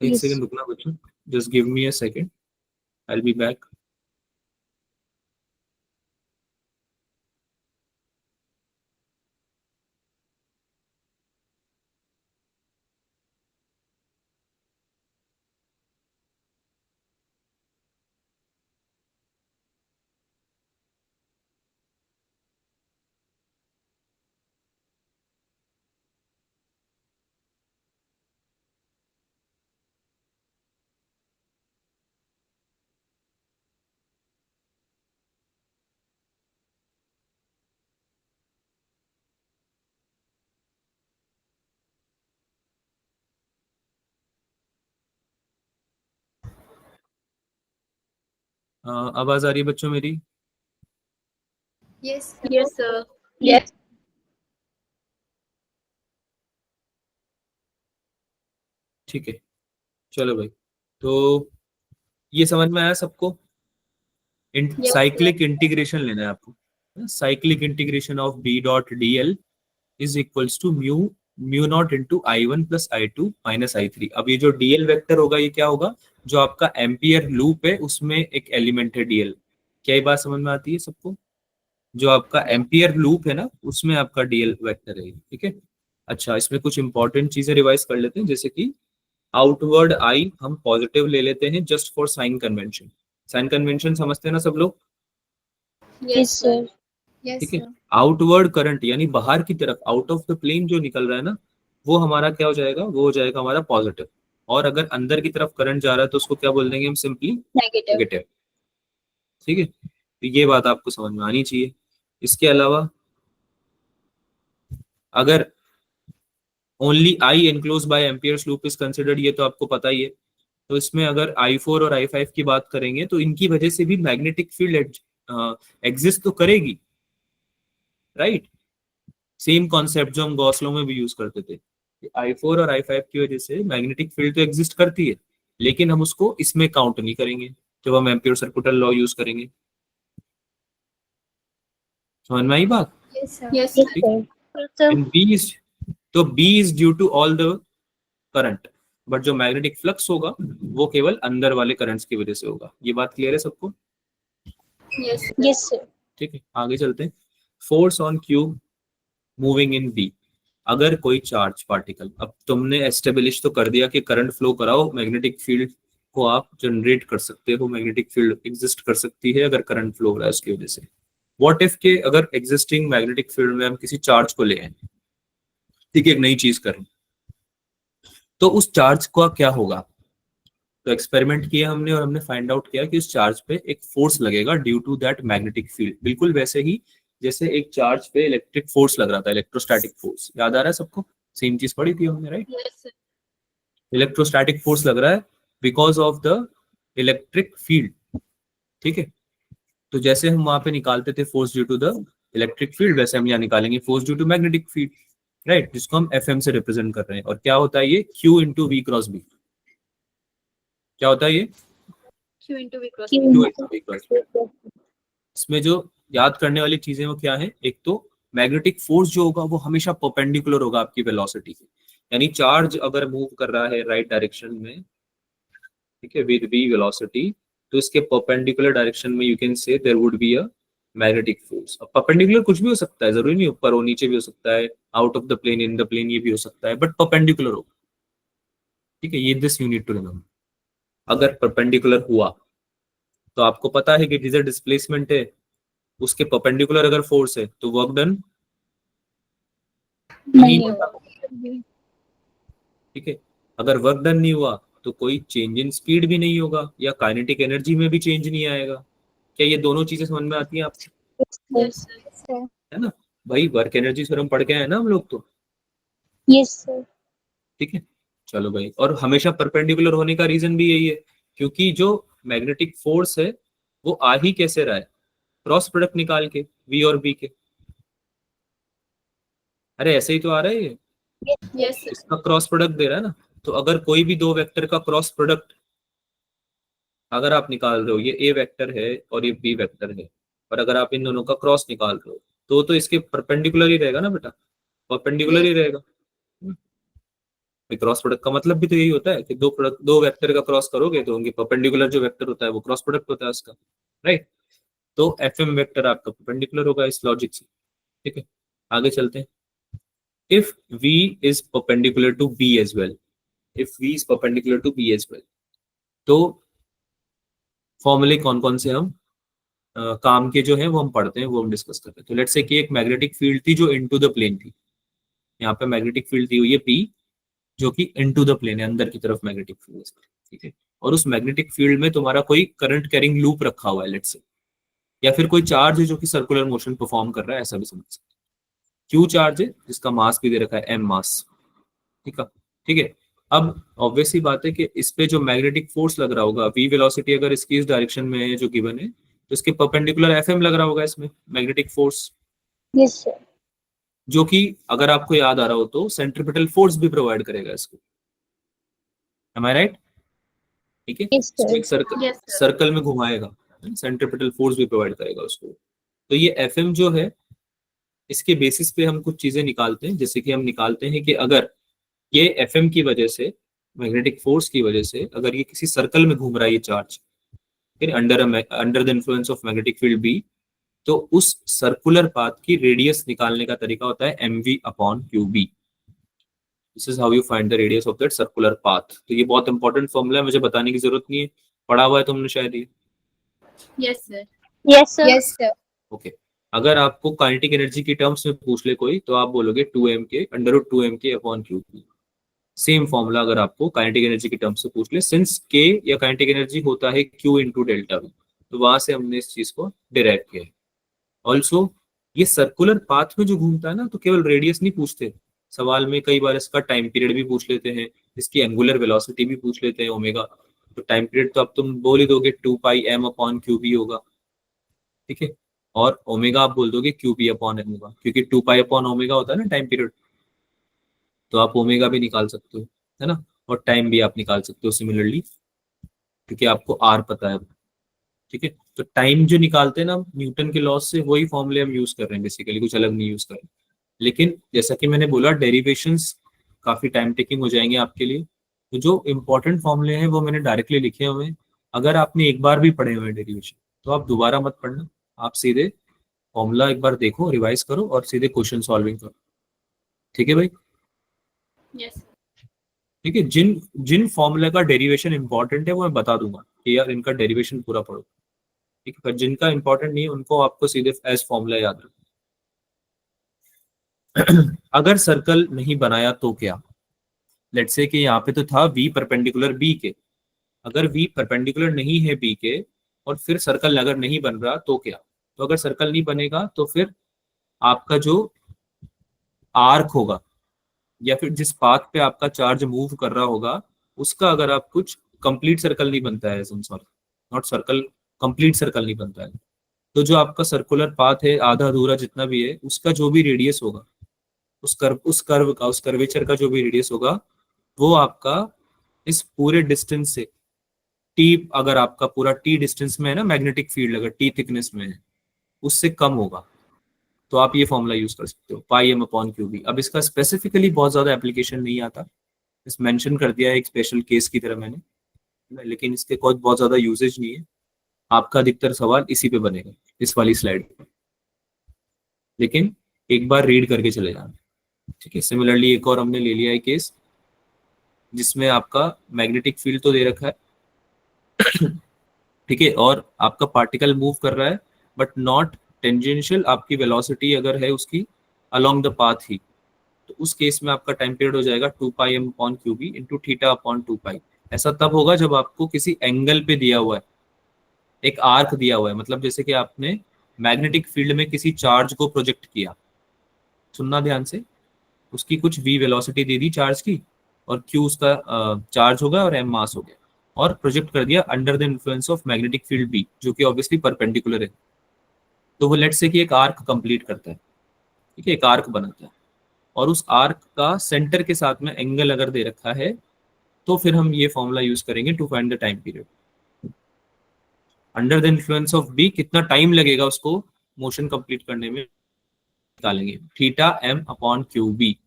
एक Yes. सेकंड रुकना बच्चों, just give me a second, I will be back. आवाज आ रही है बच्चों मेरी? Yes. Yes, sir. Yes. ठीक है, चलो भाई, तो ये समझ में आया सबको? Yes, साइक्लिक इंटीग्रेशन लेना है आपको, cyclic integration of B dot D L is equals to mu mu naught into I one plus I two minus I three. अब ये जो डीएल वेक्टर होगा ये क्या होगा, जो आपका एम्पियर लूप है उसमें एक एलिमेंट है डीएल। क्या ये बात समझ में आती है सबको? जो आपका एम्पियर लूप है ना उसमें आपका डीएल वेक्टर है, ठीक है। अच्छा, इसमें कुछ इंपॉर्टेंट चीजें रिवाइज कर लेते हैं, जैसे कि आउटवर्ड आई हम पॉजिटिव ले लेते हैं just for sign convention. Sign convention समझते हैं ना सब लोग? Yes, sir. Yes, ठीक है। sir. आउटवर्ड करंट यानी बाहर की तरफ, आउट ऑफ द प्लेन जो निकल रहा है ना, वो हमारा क्या हो जाएगा, वो हो जाएगा हमारा पॉजिटिव। और अगर अंदर की तरफ करंट जा रहा है तो उसको क्या बोल देंगे हम, सिंपली Negative. नेगेटिव, ठीक है। तो ये बात आपको समझ में आनी चाहिए। इसके अलावा अगर only I enclose by amperes loop is considered, ये तो आपको पता ही है। तो इसमें अगर I4 और I5 की बात करेंगे तो इनकी वजह से भी मैग्नेटिक फील्ड एग्जिस्ट तो करेगी, राइट। सेम कॉन्सेप्ट जो हम गॉस लॉ में भी यूज करते थे, I4 और I5 की वजह से मैग्नेटिक फील्ड तो एग्जिस्ट करती है, लेकिन हम उसको इसमें काउंट नहीं करेंगे जब हम एम्पियर सर्कुलर लॉ यूज करेंगे। समझ में आई बात? Yes, sir. Yes, Yes, sir. sir. Sir. And B is, तो B is due to all the current, but जो मैग्नेटिक फ्लक्स होगा वो केवल अंदर वाले करंट्स की वजह से होगा। ये बात क्लियर है सबको? Yes, sir. Yes, sir. ठीक है, आगे चलते हैं। Force on cube moving in B. अगर कोई चार्ज पार्टिकल, अब तुमने एस्टेब्लिश तो कर दिया कि करंट फ्लो कराओ, मैग्नेटिक फील्ड को आप जनरेट कर सकते हो, मैग्नेटिक फील्ड एग्जिस्ट कर सकती है अगर करंट फ्लो हो रहा है उसकी वजह से। व्हाट इफ के अगर एग्जिस्टिंग मैग्नेटिक फील्ड में हम किसी चार्ज को ले आए, ठीक है, एक नई चीज करें, तो उस चार्ज का क्या होगा? तो एक्सपेरिमेंट किया हमने और हमने फाइंड आउट किया कि उस चार्ज पे एक फोर्स लगेगा due to that magnetic field, बिल्कुल वैसे ही जैसे एक चार्ज पे इलेक्ट्रिक फोर्स लग रहा था, इलेक्ट्रोस्टैटिक फोर्स। याद आ रहा है सबको? सेम चीज पढ़ी थी हमने, right? Yes, sir. Electrostatic force लग रहा है because of the electric field, ठीक है। तो जैसे हम वहां पे निकालते थे force due to the electric field, वैसे हम यहाँ निकालेंगे force due to magnetic field, right, जिसको हम FM से रिप्रेजेंट कर रहे हैं। और क्या होता है ये? Q into V cross B। क्या होता है ये? Q into V cross. Q. Q into V cross B। इसमें जो याद करने वाली चीजें वो क्या है, एक तो मैग्नेटिक फोर्स जो होगा वो हमेशा परपेंडिकुलर होगा आपकी वेलोसिटी के, यानी चार्ज अगर मूव कर रहा है राइट डायरेक्शन में, ठीक है, विद v वेलोसिटी, तो इसके परपेंडिकुलर डायरेक्शन में you can say there would be a magnetic force. अब परपेंडिकुलर कुछ भी हो सकता है, जरूरी नहीं ऊपर हो नीचे भी हो सकता है, out of the plane in the plane, ये भी हो सकता है, बट परपेंडिकुलर हो, ठीक है। ये this you need to remember. अगर परपेंडिकुलर हुआ तो आपको पता है कि जिधर डिस्प्लेसमेंट है उसके परपेंडिकुलर अगर फोर्स है तो वर्क डन नहीं नहीं होता, ठीक है। अगर वर्क डन नहीं हुआ तो कोई चेंज इन स्पीड भी नहीं होगा या काइनेटिक एनर्जी में भी चेंज नहीं आएगा। क्या ये दोनों चीजें समझ में आती हैं आपको? Yes, sir. Sir. है ना भाई, वर्क एनर्जी थ्योरम पढ़ के आए ना हम लोग तो, Yes, sir. ठीक है। चलो भाई, और हमेशा परपेंडिकुलर होने का रीजन भी यही है क्योंकि जो मैग्नेटिक फोर्स है वो आ ही कैसे रहा है, क्रॉस प्रोडक्ट निकाल के V और B के। अरे ऐसे ही तो आ रहा है ये, Yes, sir. इसका क्रॉस प्रोडक्ट दे रहा है ना। तो अगर कोई भी दो वेक्टर का क्रॉस प्रोडक्ट अगर आप निकाल रहे हो ये ए वेक्टर है और ये बी वेक्टर है, और अगर आप इन दोनों का क्रॉस निकाल रहे हो तो इसके परपेंडिकुलर ही रहेगा ना बेटा, परपेंडिकुलर ही Yes. रहेगा। क्रॉस प्रोडक्ट का मतलब भी तो यही होता है कि दो वेक्टर का क्रॉस करोगे तो उनके परपेंडिकुलर जो वेक्टर होता है वो क्रॉस प्रोडक्ट होता है उसका, राइट। तो एफ एम वेक्टर आपका परपेंडिकुलर होगा इस लॉजिक से, ठीक है। आगे चलते हैं। If v is perpendicular to b as well, if v is perpendicular to b as well, तो फॉर्मूले कौन कौन से हम काम के जो है वो हम पढ़ते हैं, वो हम डिस्कस करते हैं। तो लेट्स से कि एक मैग्नेटिक फील्ड थी जो इनटू द प्लेन थी, यहाँ पे मैग्नेटिक फील्ड दी हुई है P जो कि इनटू द प्लेन है, अंदर की तरफ मैग्नेटिक फील्ड है, ठीक है। और उस मैग्नेटिक फील्ड में तुम्हारा कोई करंट कैरिंग लूप रखा हुआ है लेट्स से, या फिर कोई चार्ज है जो कि सर्कुलर मोशन परफॉर्म कर रहा है, ऐसा भी समझ सकते हैं। क्यू चार्ज है जिसका मास भी दे रखा है एम मास, ठीक है, ठीक है। अब ऑब्वियस ही बात है कि इस पे जो मैग्नेटिक फोर्स लग रहा होगा, वी वेलोसिटी अगर इसकी इस डायरेक्शन में है जो गिवन है, तो इसके परपेंडिकुलर एफएम लग रहा होगा इसमें मैग्नेटिक फोर्स, Yes, sir. जो कि अगर आपको याद आ रहा हो तो सेंट्रीपिटल फोर्स भी प्रोवाइड करेगा इसको, एम आई राइट, ठीक है। Yes, इसको sir. एक सर्कल Yes, sir. सर्कल में घुमाएगा, सेंट्रीपिटल फोर्स भी प्रोवाइड करेगा उसको। तो ये एफएम जो है इसके बेसिस पे हम कुछ चीजें निकालते हैं, जैसे कि हम निकालते हैं कि अगर ये एफएम की वजह से, मैग्नेटिक फोर्स की वजह से अगर ये किसी सर्कल में घूम रहा है ये चार्ज, फिर under the influence of magnetic field B, तो उस सर्कुलर पाथ की रेडियस निकालने का तरीका होता है mv upon Q B. This is how you find the radius of that circular path. तो ये बहुत इंपॉर्टेंट फॉर्मूला है, मुझे बताने की जरूरत नहीं है, पढ़ा हुआ है तुमने शायद ये, Yes, sir. Yes, sir. Yes, sir. Okay. अगर आपको काइनेटिक एनर्जी की टर्म्स में पूछ ले कोई, तो आप बोलोगे 2m के under root 2m K upon Q B. Same formula अगर आपको काइनेटिक एनर्जी की टर्म्स से पूछ ले, सिंस के या काइनेटिक एनर्जी होता है क्यू इंटू डेल्टा वी, तो वहां से हमने इस चीज को डिराइव किया है। ऑल्सो ये सर्कुलर पाथ में जो घूमता है ना, तो केवल रेडियस नहीं पूछते सवाल में, कई बार इसका टाइम पीरियड भी पूछ लेते हैं, इसकी एंगुलर वेलोसिटी भी पूछ लेते हैं ओमेगा। तो टाइम पीरियड तो अब तुम बोल ही दोगे 2 pi m upon Q B होगा, ठीक है। और ओमेगा आप बोल दोगे क्यू बी अपॉन एम होगा, क्योंकि 2 पाई अपॉन ओमेगा होता है ना टाइम पीरियड, तो आप ओमेगा भी निकाल सकते हो, है ना। और टाइम भी आप निकाल सकते हो सिमिलरली, क्योंकि आपको आर पता है, ठीक है। तो टाइम जो निकालते हैं ना न्यूटन के लॉ से, वही फॉर्मूले हम यूज कर रहे हैं बेसिकली, कुछ अलग नहीं यूज कर रहे। लेकिन जैसा कि मैंने बोला डेरिवेशंस काफी टाइम टेकिंग हो जाएंगे आपके लिए, तो जो इंपॉर्टेंट फॉर्मूले हैं वो मैंने डायरेक्टली लिखे हुए हैं। अगर आपने एक बार भी पढ़े हुए हैं डेरिवेशन, तो आप दोबारा मत पढ़ना, आप सीधे फॉर्मूला एक बार देखो, रिवाइज करो और सीधे क्वेश्चन सॉल्विंग करो, ठीक है भाई। Yes. ठीक है, जिन जिन फॉर्मूला का डेरिवेशन इंपॉर्टेंट है वो मैं बता दूंगा कि यार इनका डेरिवेशन पूरा पढ़ो, ठीक है। पर जिनका इंपॉर्टेंट नहीं है उनको आपको सीधे एज फॉर्मूला याद रखो। अगर सर्कल नहीं बनाया तो क्या, लेट्स से कि यहाँ पे तो था v परपेंडिकुलर b के, अगर v परपेंडिकुलर नहीं है b के और फिर सर्कल अगर नहीं बन रहा तो क्या। तो अगर सर्कल नहीं बनेगा तो फिर आपका जो आर्क होगा या फिर जिस पाथ पे आपका चार्ज मूव कर रहा होगा, उसका अगर आप कुछ कंप्लीट सर्कल नहीं बनता है, नॉट सर्कल, कंप्लीट सर्कल नहीं बनता है, तो जो आपका सर्कुलर पाथ है आधा अधूरा जितना भी है, उसका जो भी रेडियस होगा, उस कर्वेचर का जो भी रेडियस होगा, वो आपका इस पूरे डिस्टेंस से टी, अगर आपका पूरा टी डिस्टेंस में है ना मैग्नेटिक फील्ड, अगर टी थिकनेस में है, उससे कम होगा। तो आप ये फॉर्मूला यूज कर सकते हो पाई एम अपॉन क्यू बी। अब इसका स्पेसिफिकली बहुत ज्यादा एप्लीकेशन नहीं आता, इस मेंशन कर दिया है एक स्पेशल केस की तरह मैंने, लेकिन इसके कोई बहुत ज्यादा यूजेज नहीं है। आपका अधिकतर सवाल इसी पे बनेगा, इस वाली स्लाइड पे, लेकिन एक बार रीड करके चले जाना, ठीक है। सिमिलरली एक और हमने ले लिया है केस जिसमें आपका मैग्नेटिक फील्ड तो दे रखा है, ठीक है, और आपका पार्टिकल मूव कर रहा है बट नॉट टेंजेंशियल, आपकी वेलोसिटी अगर है उसकी अलोंग द पाथ ही, तो उस केस में आपका टाइम पीरियड हो जाएगा 2 pi m upon Q B into theta upon 2 pi. ऐसा तब होगा जब आपको किसी एंगल पे दिया हुआ है, एक आर्क दिया हुआ है, मतलब जैसे कि आपने मैग्नेटिक फील्ड में किसी चार्ज को प्रोजेक्ट किया, सुनना ध्यान से, उसकी कुछ v velocity they the charge की, और q उसका चार्ज होगा और m मास हो गया, और प्रोजेक्ट कर दिया under the influence of magnetic field b, जो कि ऑब्वियसली परपेंडिकुलर है। तो वो लेट्स से कि एक आर्क कंप्लीट करता है, ठीक है, एक आर्क बनाता है, और उस आर्क का सेंटर के साथ में एंगल अगर दे रखा है, तो फिर हम ये फॉर्मूला यूज करेंगे to find the time period. Under the influence of B कितना टाइम लगेगा उसको मोशन कंप्लीट करने में निकालेंगे, theta M upon Q B.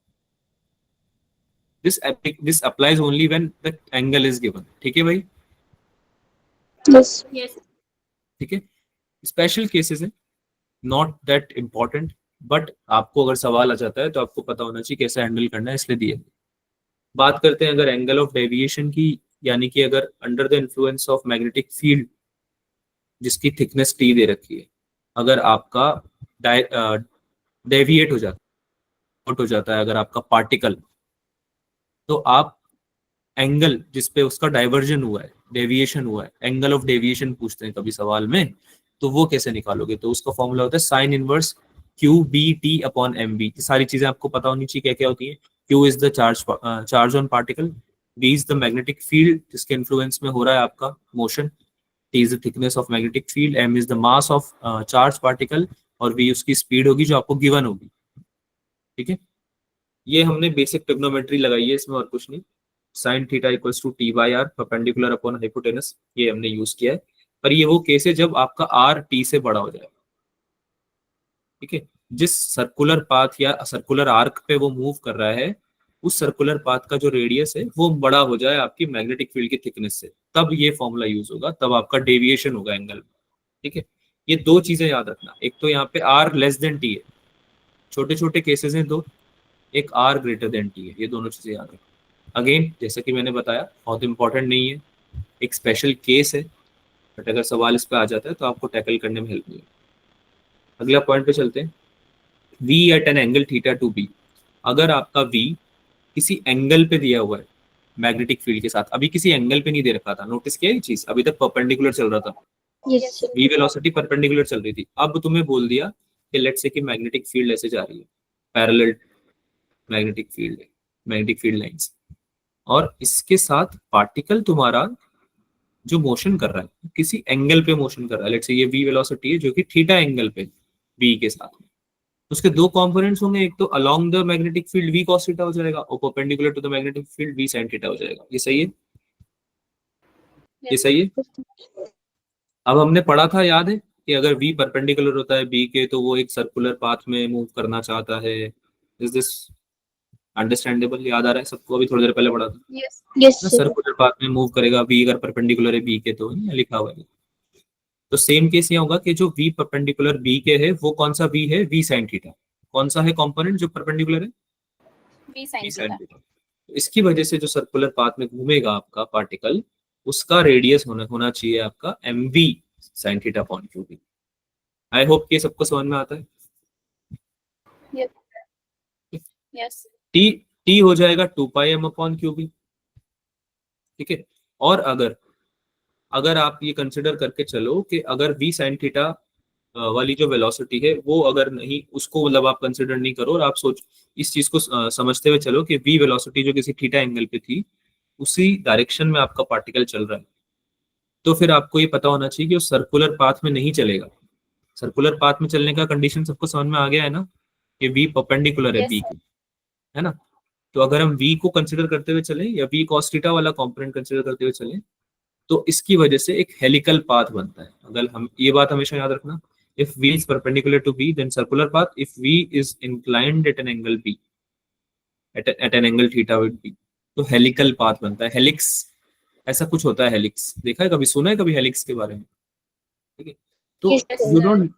This applies only when the angle is given. ठीक है भाई, Yes. Yes. ठीक है। स्पेशल केसेस है, नॉट दैट इम्पोर्टेंट, बट आपको अगर सवाल आ जाता है तो आपको पता होना चाहिए कैसे हैंडल करना है, इसलिए दिए। बात करते हैं अगर एंगल ऑफ डेविएशन की, यानी कि अगर under the influence of magnetic field जिसकी थिकनेस टी दे रखी है, अगर आपका डेविएट हो जाता आउट हो जाता है अगर आपका पार्टिकल, तो आप एंगल जिस पे उसका डाइवर्जन हुआ है, डेविएशन हुआ है, एंगल ऑफ डेविएशन पूछते हैं कभी सवाल में, तो वो कैसे निकालोगे? तो उसका फॉर्मूला होता है sine inverse Q B T upon M B. सारी चीजें आपको पता होनी चाहिए क्या क्या होती है। Q is the charge on particle, B is the magnetic field जिसके इन्फ्लुएंस में हो रहा है आपका motion, T is the thickness of magnetic field, M is the mass of charge particle, और वी उसकी स्पीड होगी जो आपको गिवन होगी। ठीक है, ये हमने बेसिक ट्रिग्नोमेट्री लगाई है, इसमें और कुछ नहीं। Sine theta equals to T by R perpendicular upon hypotenuse, ये हमने यूज किया है। पर ये वो केस है जब आपका आर टी से बड़ा हो जाए। ठीक है, जिस सर्कुलर पाथ या सर्कुलर आर्क पे वो मूव कर रहा है, उस सर्कुलर पाथ का जो रेडियस है वो बड़ा हो जाए आपकी मैग्नेटिक फील्ड की थिकनेस से, तब ये फॉर्मूला यूज होगा, तब आपका डेविएशन होगा एंगल में। ठीक है, ये दो चीजें याद रखना, एक तो यहाँ पे आर लेस देन टी है, छोटे छोटे केसेस हैं दो, एक आर ग्रेटर देन टी है, ये दोनों चीजें याद रखना। अगेन जैसा कि मैंने बताया बहुत इंपॉर्टेंट नहीं है, एक स्पेशल केस है, बट अगर सवाल इस पे आ जाता है तो आपको टैकल करने में हेल्प मिलेगी। अगला पॉइंट पे चलते हैं, V at an angle theta to B. अगर आपका V किसी एंगल पे दिया हुआ है मैग्नेटिक फील्ड के साथ, अभी किसी एंगल पे नहीं दे रखा था, नोटिस किया ये चीज, अभी तक परपेंडिकुलर चल रहा था, Yes, sir. V velocity perpendicular चल रही थी। अब तुम्हें बोल दिया कि लेट्स से कि मैग्नेटिक फील्ड ऐसे जा रही है, पैरेलल मैग्नेटिक फील्ड है, मैग्नेटिक फील्ड लाइंस, और इसके साथ पार्टिकल तुम्हारा जो मोशन कर रहा है किसी एंगल पे मोशन कर रहा है, लेट्स से ये V वेलोसिटी है जो कि थीटा एंगल पे V के साथ, उसके दो कंपोनेंट्स होंगे, एक तो along the magnetic field V cos theta हो जाएगा और perpendicular to the magnetic field V sin theta हो जाएगा। ये सही है, ये सही है। अब हमने पढ़ा था, याद है कि अगर V परपेंडिकुलर होता है B के, तो वो एक सर्कुलर पाथ में मूव करना चाहता है। Is this understandable? याद आ रहा है सबको? अभी थोड़ी देर पहले पढ़ा था Yes. Yes, ना, sir. सर्कुलर पाथ में मूव करेगा V, अगर परपेंडिकुलर है B के, तो यहाँ लिखा हुआ है। तो सेम केस ये होगा कि जो V परपेंडिकुलर B के है वो कौन सा V है? V sin theta. कौन सा है कंपोनेंट जो परपेंडिकुलर है? V V sin sin theta. Theta. तो इसकी वजह से जो सर्कुलर पाथ में घूमेगा आपका पार्टिकल, उसका रेडियस होना चाहिए आपका mv sin theta upon Q. I hope कि सबको समझ में आता है। Yes. टी हो जाएगा 2 pi m upon Q B. ठीक है, और अगर आप ये कंसिडर करके चलो कि अगर v sin थीटा वाली जो वेलोसिटी है वो अगर नहीं, उसको मतलब आप कंसिडर नहीं करो, और आप सोच इस चीज को समझते हुए चलो कि v वेलोसिटी जो किसी थीटा एंगल पे थी, उसी डायरेक्शन में आपका पार्टिकल चल रहा है, तो फिर आपको ये पता होना चाहिए कि वो सर्कुलर पाथ में नहीं चलेगा। सर्कुलर पाथ में चलने का कंडीशन सबको समझ में आ गया है ना, कि v परपेंडिकुलर है Yes, b sir. के, है ना। तो अगर हम v को कंसिडर करते हुए चले या v cos थीटा वाला कंपोनेंट कंसिडर करते हुए चले, तो इसकी वजह से एक हेलिकल पाथ बनता है। अगर हम ये बात हमेशा याद रखना, if v is perpendicular to b then circular path, if v is inclined at an angle b at an angle theta with b, तो हेलिकल पाथ बनता है। हेलिक्स ऐसा कुछ होता है, हेलिक्स देखा है कभी, सुना है कभी हेलिक्स के बारे में? ठीक है, तो Yes, sir.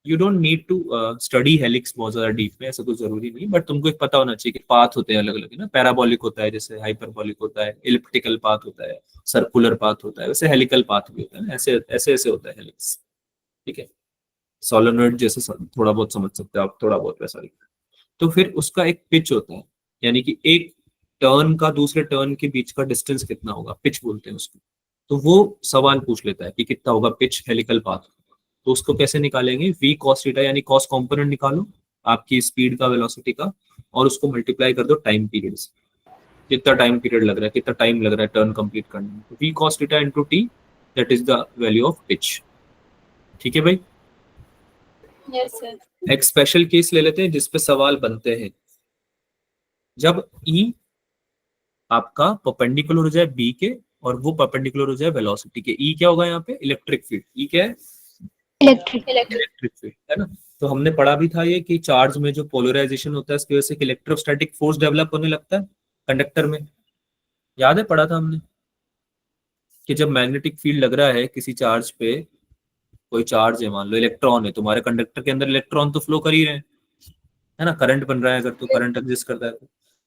You don't need to study helix बहुत ज्यादा डीप में, ऐसा कुछ जरूरी नहीं, बट तुमको एक पता होना चाहिए कि पाथ होते हैं अलग अलग, है ना। पैराबोलिक होता है, जैसे हाइपरबोलिक होता है, इलिप्टिकल पाथ होता है, सर्कुलर पाथ होता है, वैसे हेलिकल पाथ भी होता है, ऐसे ऐसे ऐसे होता है हेलिक्स। ठीक है, सोलेनोइड जैसे थोड़ा बहुत समझ सकते हो आप, थोड़ा बहुत वैसा ही। तो फिर उसका एक पिच होता है, यानी कि एक टर्न का दूसरे टर्न के बीच का डिस्टेंस कितना होगा, पिच बोलते हैं उसको। तो वो सवाल पूछ लेता है कि कितना होगा पिच हेलिकल पाथ। तो उसको कैसे निकालेंगे? v cos थीटा, यानी cos कंपोनेंट निकालो आपकी स्पीड का, वेलोसिटी का, और उसको मल्टीप्लाई कर दो टाइम पीरियड से, कितना टाइम पीरियड लग रहा है, कितना टाइम लग रहा है टर्न कंप्लीट करने में। तो v cos theta into t, that is the value of pitch. ठीक है भाई, Yes, sir. एक स्पेशल केस ले लेते हैं जिसपे सवाल बनते हैं। जब E आपका परपेंडिकुलर हो जाए B के और वो परपेंडिकुलर हो जाए वेलोसिटी के। ई क्या होगा यहाँ पे? Electric field. ई क्या है? Electric. Electric. इलेक्ट्रिक फील्ड, है ना। तो हमने पढ़ा भी था ये कि चार्ज में जो पोलराइजेशन होता है उसकी वजह से एक इलेक्ट्रोस्टैटिक फोर्स डेवलप होने लगता है कंडक्टर में। याद है, पढ़ा था हमने कि जब मैग्नेटिक फील्ड लग रहा है किसी चार्ज पे, कोई चार्ज है, मान लो इलेक्ट्रॉन है, तुम्हारे कंडक्टर के अंदर इलेक्ट्रॉन तो फ्लो कर ही रहे हैं, है ना, करंट बन रहा है अगर, तो करंट एग्जिस्ट करता है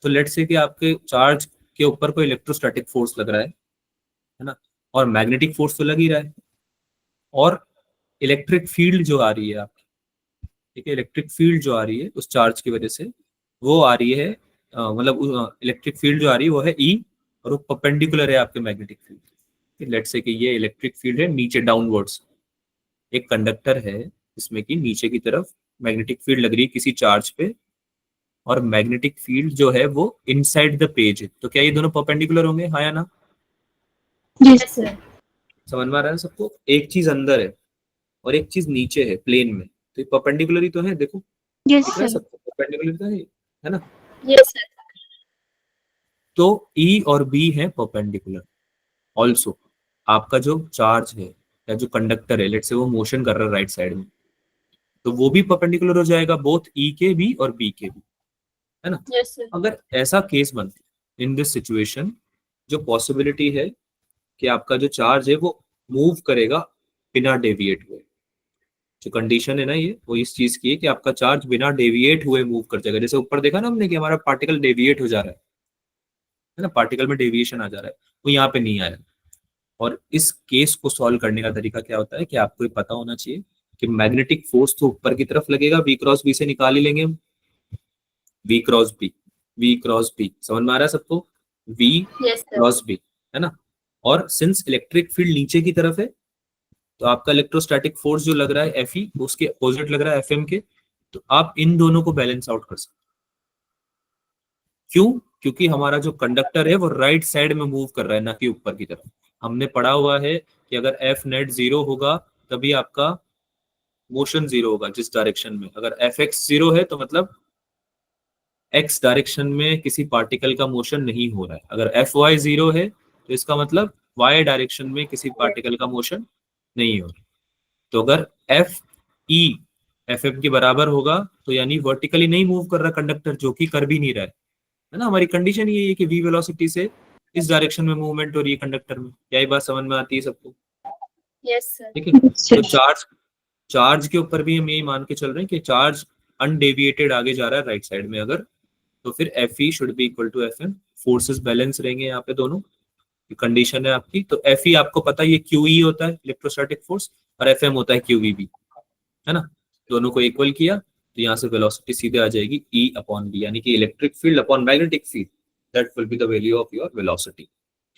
तो लेट्स से कि आपके चार्ज के ऊपर कोई इलेक्ट्रोस्टैटिक फोर्स लग रहा है ना, और मैग्नेटिक फोर्स तो लग ही रहा है, और इलेक्ट्रिक फील्ड जो आ रही है आपकी, ठीक है, इलेक्ट्रिक फील्ड जो आ रही है उस चार्ज की वजह से वो आ रही है, मतलब इलेक्ट्रिक फील्ड जो आ रही है वो है ई, और वो परपेंडिकुलर है आपके मैग्नेटिक फील्ड। लेट्स से कि ये इलेक्ट्रिक फील्ड है नीचे डाउनवर्ड्स, एक कंडक्टर है जिसमें कि नीचे की तरफ मैग्नेटिक फील्ड लग रही है किसी चार्ज पे, और मैग्नेटिक फील्ड जो है वो इनसाइड द पेज है। तो क्या ये दोनों परपेंडिकुलर होंगे, हाँ या ना? Yes, Yes, sir. समझ में आ रहा है सबको? एक चीज अंदर है और एक चीज नीचे है प्लेन में, तो ये परपेंडिकुलर ही तो है, देखो yes, दिख रहा है sir. सबको, परपेंडिकुलर तो है ना। Yes, sir. तो ई और बी है परपेंडिकुलर। ऑल्सो आपका जो चार्ज है या जो कंडक्टर है, लेट से वो मोशन कर रहा है राइट साइड में, तो वो भी परपेंडिकुलर हो जाएगा बोथ ई के भी और बी के भी, है ना। Yes, sir. अगर ऐसा केस बनती इन दिस सिचुएशन, जो पॉसिबिलिटी है कि आपका जो चार्ज है वो मूव करेगा बिना डेविएट हुए, जो कंडीशन है ना ये, वो इस चीज की है कि आपका चार्ज बिना डेविएट हुए मूव कर जाएगा। जैसे ऊपर देखा ना हमने कि हमारा पार्टिकल डेविएट हो जा रहा है ना, पार्टिकल में डेविएशन आ जा रहा है, वो यहाँ पे नहीं आया। और इस केस को सॉल्व करने का तरीका क्या होता है कि आपको ये पता होना चाहिए कि मैग्नेटिक फोर्स तो ऊपर की तरफ लगेगा, वी क्रॉस बी से निकाल ही लेंगे हम, V cross B, V cross B, समझ में आ रहा है सबको? V Yes, sir. Cross B, है ना। और सिंस इलेक्ट्रिक फील्ड नीचे की तरफ है, तो आपका इलेक्ट्रोस्टैटिक फोर्स जो लग रहा है एफ ई, उसके अपोजिट लग रहा है एफ एम के, तो आप इन दोनों को बैलेंस आउट कर सकते हैं। क्यों? क्योंकि हमारा जो कंडक्टर है वो राइट साइड में मूव कर रहा है, ना कि ऊपर की तरफ। हमने पढ़ा हुआ है कि अगर एफ नेट जीरो होगा तभी आपका मोशन जीरो होगा जिस डायरेक्शन में, अगर एफ एक्स जीरो है तो मतलब एक्स डायरेक्शन में किसी पार्टिकल का मोशन नहीं हो रहा है, अगर एफ वाई जीरो है तो इसका मतलब वाई डायरेक्शन में किसी पार्टिकल का मोशन नहीं हो रहा। तो अगर एफ ई एफ एफ के बराबर होगा तो यानी वर्टिकली नहीं मूव कर रहा कंडक्टर, जो कि कर भी नहीं रहा है ना। हमारी कंडीशन ये है कि वी वेलोसिटी से इस डायरेक्शन में मूवमेंट हो रही है कंडक्टर में। क्या ये बात समझ में आती है सबको? Yes, sir. ठीक है। Yes, तो sir. चार्ज के ऊपर भी हम यही मान के चल रहे हैं कि चार्ज अनडेविएटेड आगे जा रहा है राइट साइड में, अगर तो फिर F E should be equal to F M, forces balance रहेंगे यहाँ पे दोनों, कंडीशन है आपकी। तो एफ ई आपको पता है ये क्यू ई होता है इलेक्ट्रोस्टैटिक फोर्स, और एफ एम होता है क्यू वी बी, है ना। दोनों को इक्वल किया तो यहाँ से वेलोसिटी सीधे आ जाएगी ई अपॉन बी, यानी कि electric field upon magnetic field, that will be the value of your velocity.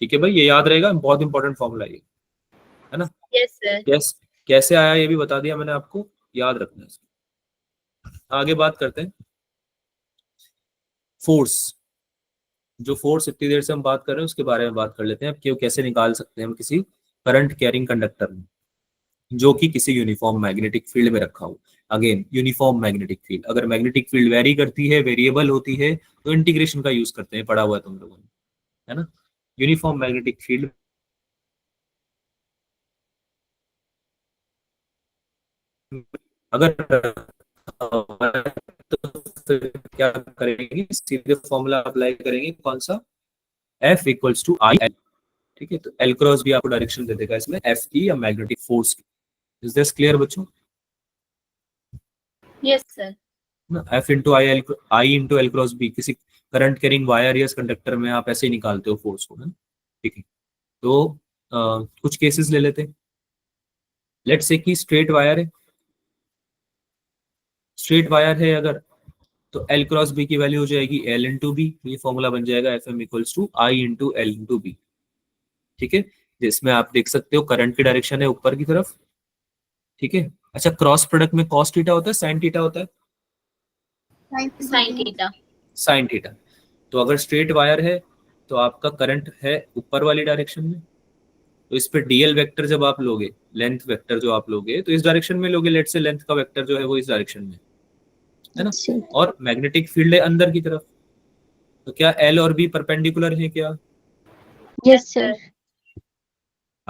ठीक है भाई, ये याद रहेगा, बहुत इंपॉर्टेंट फॉर्मूला ये, है ना। Yes, sir. कैसे आया ये भी बता दिया मैंने आपको, याद रखना है इसको। आगे बात करते हैं फोर्स। जो फोर्स इतनी देर से हम बात कर रहे हैं उसके बारे में बात कर लेते हैं अब, कि वो कैसे निकाल सकते हैं हम किसी करंट कैरिंग कंडक्टर में जो कि किसी यूनिफॉर्म मैग्नेटिक फील्ड में रखा हो। अगेन यूनिफॉर्म मैग्नेटिक फील्ड, अगर मैग्नेटिक फील्ड वेरी करती है, वेरिएबल होती है, तो इंटीग्रेशन का यूज करते हैं, पढ़ा हुआ है तुम लोगों ने, है ना। यूनिफॉर्म मैग्नेटिक फील्ड अगर तो फिर क्या करेंगे, सीधे फॉर्मूला अप्लाई करेंगे, कौन सा? F equals to I L. ठीक है, तो एल क्रॉस भी आपको डायरेक्शन दे देगा इसमें एफ की या मैग्नेटिक फोर्स की। इज दिस क्लियर बच्चों? Yes, sir. एफ इंटू आई इंटू एल क्रॉस बी, किसी करंट कैरिंग वायर या कंडक्टर में आप ऐसे ही निकालते हो फोर्स को, है ना। ठीक है, तो कुछ केसेस ले लेते हैं। लेट्स से कि स्ट्रेट वायर है, स्ट्रेट वायर है अगर, तो एल क्रॉस बी की वैल्यू हो जाएगी एल इंटू बी, ये फॉर्मूला बन जाएगा F M equals to I into L into B. ठीक है, जिसमें आप देख सकते हो करंट की डायरेक्शन है ऊपर की तरफ। ठीक है, अच्छा क्रॉस प्रोडक्ट में कॉस थीटा होता है, साइन थीटा होता है? Sin theta. Sine theta. तो अगर स्ट्रेट वायर है तो आपका करंट है ऊपर वाली डायरेक्शन में, तो इस पे डीएल वेक्टर जब आप लोगे, लेंथ वेक्टर जो आप लोगे तो इस डायरेक्शन में लोगे, लेट से लेंथ का वेक्टर जो है वो इस डायरेक्शन में, है ना। Yes, sir. और मैग्नेटिक फील्ड है अंदर की तरफ, तो क्या एल और बी परपेंडिकुलर है क्या? Yes, sir.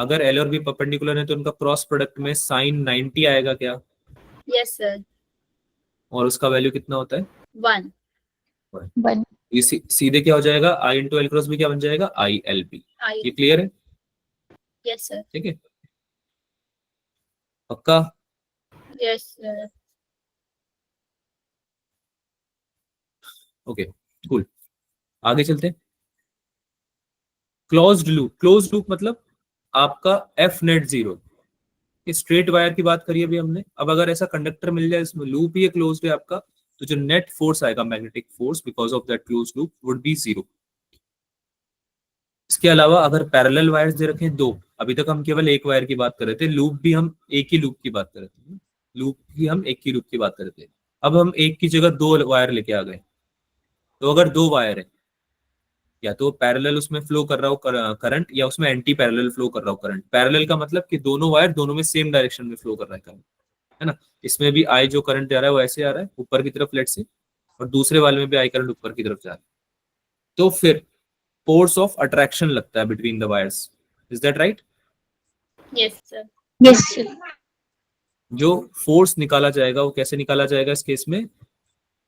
अगर एल और बी परपेंडिकुलर है तो उनका क्रॉस प्रोडक्ट में साइन 90 आएगा क्या, Yes, sir. और उसका वैल्यू कितना होता है 1. 1. ये सीधे क्या हो जाएगा, आई इंटू एल क्रॉस बी क्या बन जाएगा, आई एल बी। I. ये क्लियर है? Yes, sir. ठीक है, पक्का? Yes, sir. ओके कूल, आगे चलते हैं। क्लोज्ड लूप मतलब आपका F net zero, straight wire की बात करी अभी हमने। अब अगर ऐसा कंडक्टर मिल जाए इसमें लूप ही क्लोज्ड है आपका, तो जो नेट फोर्स आएगा magnetic force because of that close loop would be zero. इसके अलावा अगर पैरेलल वायर्स दे रखे हैं दो, अभी तक हम केवल एक वायर की बात कर रहे थे, लूप भी हम एक ही लूप की बात कर रहे थे, लूप भी हम एक ही लूप की बात कर रहे थे। अब हम एक की जगह दो वायर लेके आ गए, तो अगर दो वायर है, या तो पैरेलल उसमें फ्लो कर रहा हो करंट, या उसमें एंटी पैरेलल फ्लो कर रहा हो करंट। पैरेलल का मतलब कि दोनों वायर दोनों में सेम डायरेक्शन में फ्लो कर रहा है करंट, है ना। इसमें भी आई जो करंट जा रहा है वो ऐसे आ रहा है ऊपर की तरफ लेट से, और दूसरे वाले में भी आई करंट ऊपर की तरफ जा रहा है। तो फिर फोर्स ऑफ अट्रैक्शन लगता है between the wires, is that right? Yes, sir. Yes, sir. जो फोर्स निकाला जाएगा वो कैसे निकाला जाएगा इस केस में,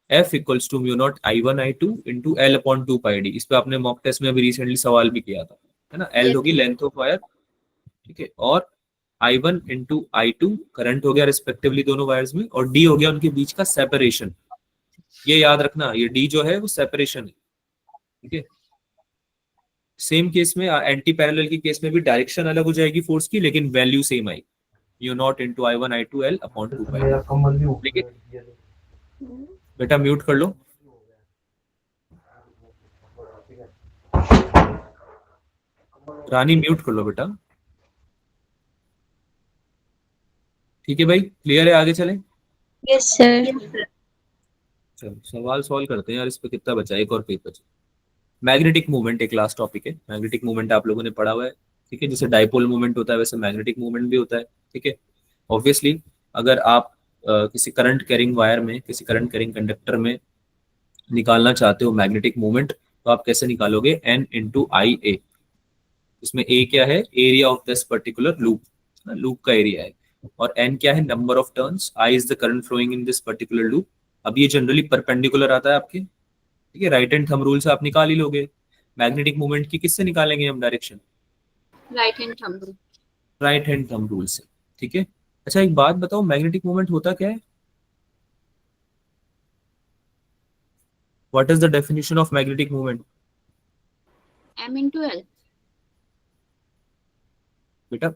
F equals to mu naught I1 I2 into L upon 2 pi D. इस पे आपने मॉक टेस्ट में अभी रिसेंटली सवाल भी किया था, है ना। L Yes. होगी लेंथ ऑफ वायर, ठीक है, और I1 इंटू I2 करंट हो गया रिस्पेक्टिवली दोनों वायर्स में, और D हो गया उनके बीच का सेपरेशन। ये याद रखना, ये D जो है वो सेपरेशन है, ठीक है। सेम केस में एंटी पैरेलल की केस में भी डायरेक्शन अलग हो जाएगी फोर्स की, लेकिन value same I, you not into I1 I2 L upon 2 पाई। लेकिन बेटा म्यूट कर लो, रानी म्यूट कर लो बेटा। ठीक है भाई, क्लियर है? आगे चलें। Yes, sir. Yes, sir. चलो सवाल सॉल्व करते हैं यार, इस पे कितना बचा, एक और पेज बचा। मैग्नेटिक मूवमेंट एक लास्ट टॉपिक है। मैग्नेटिक मूवमेंट आप लोगों ने पढ़ा हुआ है, ठीक है। जैसे डाइपोल मूवमेंट होता है वैसे मैग्नेटिक मूवमेंट भी होता है, ठीक है। ऑब्वियसली अगर आप किसी करंट कैरिंग वायर में, किसी करंट कैरिंग कंडक्टर में निकालना चाहते हो मैग्नेटिक मूवमेंट, तो आप कैसे निकालोगे, एन इंटू आई ए। इसमें ए क्या है, area of this particular loop, loop का एरिया है, और एन क्या है, number of turns, I is the current flowing in this particular loop. अब ये जनरली परपेंडिकुलर आता है आपके, ठीक है। राइट हैंड थंब रूल से आप निकाल ही लोगे। मैग्नेटिक मूवमेंट की किससे निकालेंगे हम direction, Right hand thumb rule. Right hand thumb rule से, ठीक है। अच्छा एक बात बताओ, मैग्नेटिक मूवमेंट होता क्या है, what is the definition of magnetic movement? M into L. बेटा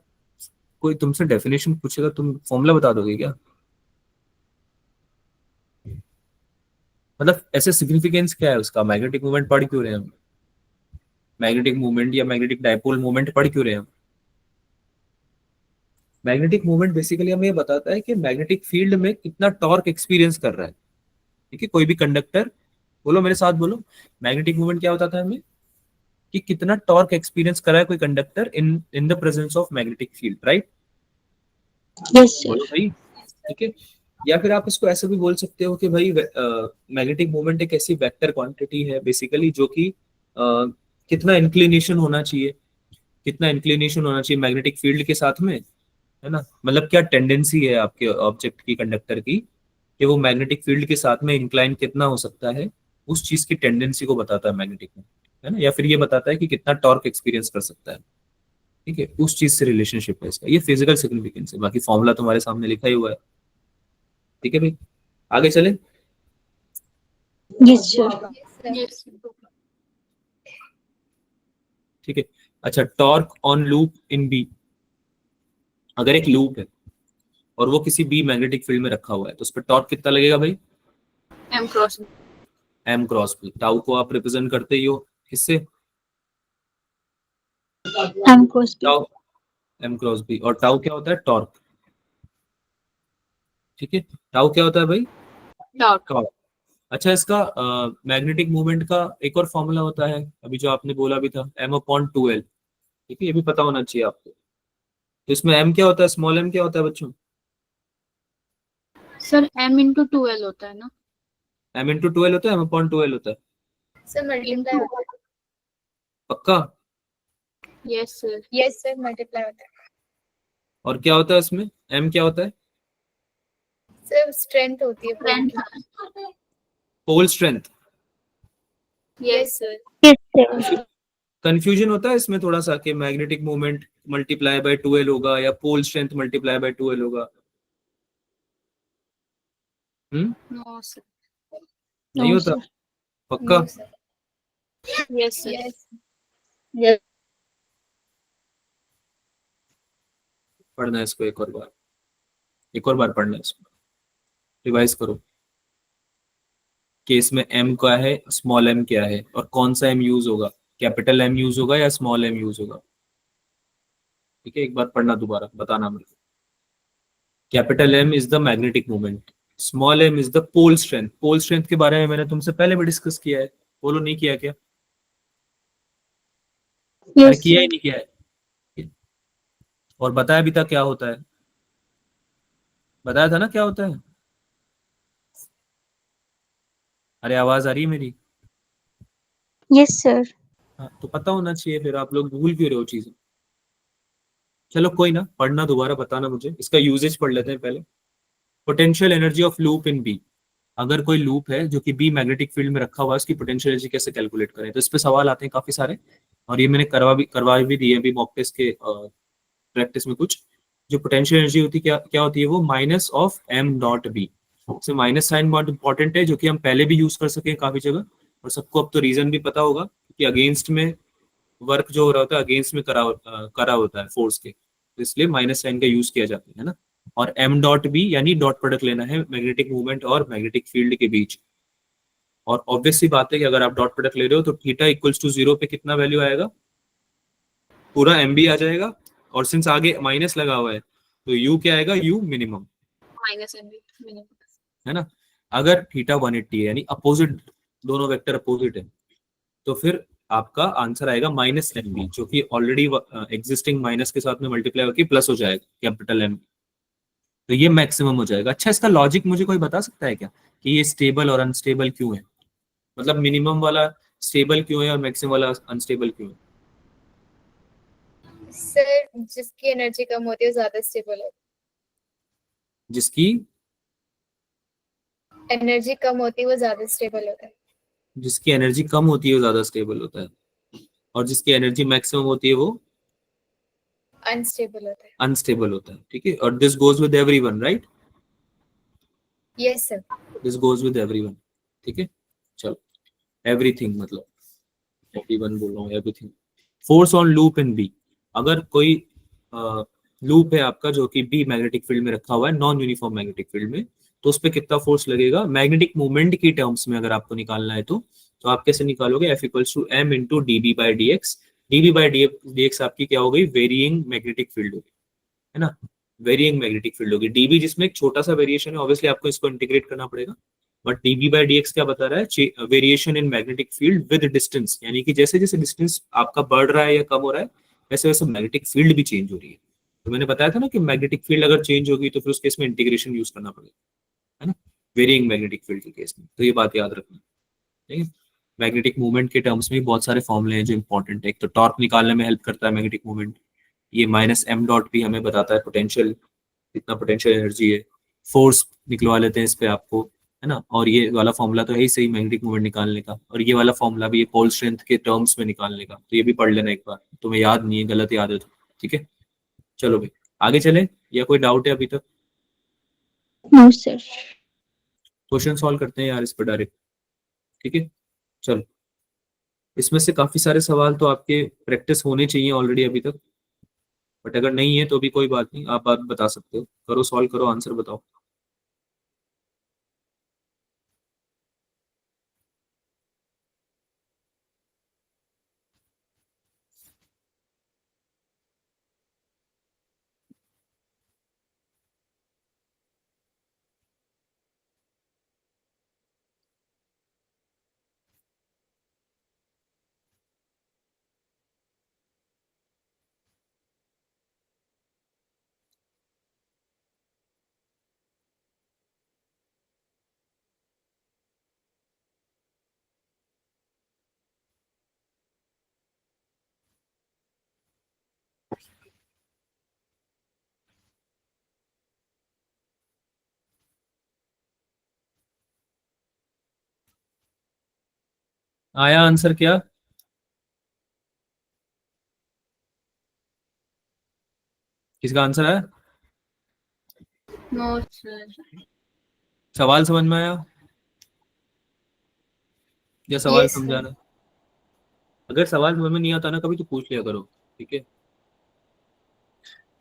कोई तुमसे डेफिनेशन पूछेगा तुम फॉर्मूला बता दोगे क्या? मतलब ऐसे सिग्निफिकेंस क्या है उसका, मैग्नेटिक मूवमेंट पढ़ क्यों रहे हैं हम, मैग्नेटिक मूवमेंट या मैग्नेटिक डाइपोल मूवमेंट पढ़ क्यों रहे हैं हम? मैग्नेटिक मूवमेंट बेसिकली हमें ये बताता है कि मैग्नेटिक फील्ड में कितना टॉर्क एक्सपीरियंस कर रहा है, ठीक है, कोई भी कंडक्टर। बोलो मेरे साथ बोलो, मैग्नेटिक मूवमेंट क्या बताता है हमें, कि कितना टॉर्क एक्सपीरियंस कर रहा है कोई conductor in in the presence of magnetic field, right? Yes, sir. बोलो भाई, ठीक है। या फिर आप इसको ऐसे भी बोल सकते हो कि भाई मैग्नेटिक मूवमेंट एक ऐसी वेक्टर क्वांटिटी है बेसिकली, जो कि कितना इंक्लिनेशन होना चाहिए, कितना इंक्लिनेशन होना चाहिए मैग्नेटिक फील्ड के साथ में, है ना। मतलब क्या टेंडेंसी है आपके ऑब्जेक्ट की, कंडक्टर की, कि वो मैग्नेटिक फील्ड के साथ में इंक्लाइन कितना हो सकता है, उस चीज की टेंडेंसी को बताता है मैग्नेटिक में, है ना। या फिर ये बताता है कि कितना टॉर्क एक्सपीरियंस कर सकता है, ठीक है, उस चीज से रिलेशनशिप है इसका। ये फिजिकल सिग्निफिकेंस है, बाकी फॉर्मूला तुम्हारे सामने लिखा ही हुआ है, ठीक है भाई। आगे चले। Yes, sir. Yes, sir. ठीक है, अच्छा torque on loop in B, अगर एक लूप है और वो किसी बी मैग्नेटिक फील्ड में रखा हुआ है, तो उस पर टॉर्क कितना लगेगा भाई, M cross. M cross B. Tau को आप रिप्रेजेंट करते ही हो किससे, M cross B. Tau, M cross B. और टाउ क्या होता है, टॉर्क, ठीक है। टाउ क्या होता है भाई, Dot. टॉर्क। अच्छा इसका मैग्नेटिक मूवमेंट का एक और फॉर्मूला होता है, अभी जो आपने बोला भी था, एम अपॉन 2L, ठीक है, ये भी पता होना चाहिए आपको। तो इसमें एम क्या होता है, स्मॉल एम क्या होता है बच्चों, Sir, M into 2L होता है ना? एम इंटू 2L होता है, एम अपॉन 2L होता है, So multiply. पक्का? Yes, sir. Yes sir, multiply होता है. और क्या होता है इसमें, m क्या होता है? Sir, strength होती है pole Strength. की. Pole strength. Yes, sir. Yes, sir. Confusion होता है इसमें थोड़ा सा कि magnetic moment multiply by 2l होगा या pole strength multiply by 2l होगा. No, sir. नहीं No, होता sir. पक्का? No sir. Yes, sir. Yes. Yes. पढ़ना है इसको एक और बार, एक और बार पढ़ना है इसको, रिवाइज करो कि इसमें m क्या है, स्मॉल m क्या है, और कौन सा m यूज होगा, कैपिटल M यूज होगा या स्मॉल m यूज होगा. ठीक है, एक बार पढ़ना दोबारा, बताना मुझे. Capital M is the magnetic moment, small m is the pole strength. Pole strength के बारे में मैंने तुमसे पहले भी डिस्कस किया है, बोलो नहीं किया क्या? मैंने Yes, किया sir. ही नहीं किया है. और बताया भी था क्या होता है, बताया था ना क्या होता है. अरे आवाज आ रही है मेरी? Yes, sir. हाँ, तो पता होना चाहिए, फिर आप लोग भूल क्यों रहे हो चीजें. चलो कोई ना, पढ़ना दोबारा, बताना मुझे. इसका यूजेज पढ़ लेते हैं पहले. Potential energy of loop in B. अगर कोई लूप है जो कि बी मैग्नेटिक फील्ड में रखा हुआ है, उसकी पोटेंशियल एनर्जी कैसे कैलकुलेट करें. तो इस पे सवाल आते हैं काफी सारे, और ये मैंने करवा भी दिए अभी मॉक टेस्ट के प्रैक्टिस में कुछ. जो पोटेंशियल एनर्जी होती है, क्या क्या होती है वो, minus of m dot B. से माइनस साइन बहुत इंपॉर्टेंट है, जो कि हम पहले भी यूज कर सके काफी जगह, और सबको अब तो रीजन भी पता होगा कि अगेंस्ट में वर्क जो हो रहा होता है, अगेंस्ट में करा होता है फोर्स के, तो इसलिए माइनस साइन का यूज किया जाता है ना. और m डॉट बी यानी डॉट प्रोडक्ट लेना है मैग्नेटिक मूवमेंट और मैग्नेटिक फील्ड के बीच. और ऑब्वियस सी बात है कि अगर आप डॉट प्रोडक्ट ले रहे हो तो थीटा इक्वल्स टू 0 पे कितना वैल्यू आएगा, पूरा एम बी आ जाएगा. और सिंस आगे माइनस लगा हुआ है तो यू क्या आएगा, you minimum, Minus MB. Minimum. है ना. अगर थीटा 180 है यानी अपोजिट, दोनों वेक्टर अपोजिट है, तो फिर आपका आंसर आएगा माइनस एम बी, जो कि ऑलरेडी एग्जिस्टिंग माइनस के साथ में मल्टीप्लाई होकर प्लस हो जाएगा कैपिटल एम. तो ये मैक्सिमम हो जाएगा. अच्छा, इसका लॉजिक मुझे कोई बता सकता है क्या कि ये स्टेबल और अनस्टेबल क्यों है, मतलब मिनिमम वाला स्टेबल क्यों है और मैक्सिमम वाला अनस्टेबल क्यों है. सर, जिसकी एनर्जी कम होती है वो ज्यादा स्टेबल होता जिसकी है. एनर्जी कम होती है वो ज्यादा स्टेबल होता है. जिसकी एनर्जी कम होती है वो ज्यादा स्टेबल होता है, और जिसकी एनर्जी मैक्सिमम होती है वो अनस्टेबल होता है. अनस्टेबल होता है. ठीक है, और this goes with everyone, right. Yes sir. This goes with everyone. ठीक है, चलो. एवरीथिंग मतलब एवरीवन बोल रहा हूँ, everything. Force on loop in B. अगर कोई लूप है आपका जो कि बी मैग्नेटिक फील्ड में रखा हुआ है, नॉन यूनिफॉर्म मैग्नेटिक फील्ड में, तो उस पर कितना फोर्स लगेगा मैग्नेटिक मूवमेंट की टर्म्स में अगर आपको निकालना है तो आप कैसे निकालोगे, F equals to M into D B by D X. D B by D X आपकी क्या हो गई, वेरिइंग मैग्नेटिक फील्ड होगी, है ना. वेरिइंग मैग्नेटिक फील्ड होगी. डीबी जिसमें एक छोटा सा वेरिएशन है, ऑब्वियसली आपको इसको इंटीग्रेट करना पड़ेगा. But dB by D x क्या बता रहा है, variation in magnetic field with distance, यानी कि जैसे जैसे डिस्टेंस आपका बढ़ रहा है या कम हो रहा है, वैसे वैसे मैग्नेटिक फील्ड भी चेंज हो रही है. तो मैंने बताया था ना कि मैग्नेटिक फील्ड अगर चेंज होगी तो फिर उस केस में इंटीग्रेशन यूज करना पड़ेगा, है ना, वेरिइंग मैग्नेटिक फील्ड के केस में. तो ये बात याद रखना. ठीक है. मैग्नेटिक मूवमेंट के टर्म्स में भी बहुत सारे फॉर्मुले हैं जो इंपॉर्टेंट है. एक तो टॉर्क निकालने में हेल्प करता है मैग्नेटिक मूवमेंट. ये माइनस एम डॉट भी हमें बताता है पोटेंशियल, कितना पोटेंशियल एनर्जी है. फोर्स निकलवा लेते हैं इस पे आपको, है ना. और ये वाला फॉर्मूला तो है ही सही मैग्नेटिक मूवमेंट निकालने का, और ये वाला फॉर्मूला भी ये पोल स्ट्रेंथ के टर्म्स में निकालने का. तो ये भी पढ़ लेना एक बार, तुम्हें याद नहीं है, गलत याद है तो. ठीक है, चलो भाई आगे चले, या कोई डाउट है अभी तक? No, sir. क्वेश्चन सॉल्व करते हैं यार इस पर डायरेक्ट. ठीक है, चलो. इसमें से काफी सारे सवाल तो आपके प्रैक्टिस होने चाहिए ऑलरेडी अभी तक, बट अगर नहीं है तो भी कोई बात नहीं, आप बात बता सकते हो. करो सॉल्व करो, आंसर बताओ. आया आंसर क्या? किसका आंसर आया? No, sir. सवाल समझ में आया या सवाल Yes, sir. समझाना? अगर सवाल समझ में नहीं आता ना कभी तो पूछ लिया करो, ठीक है?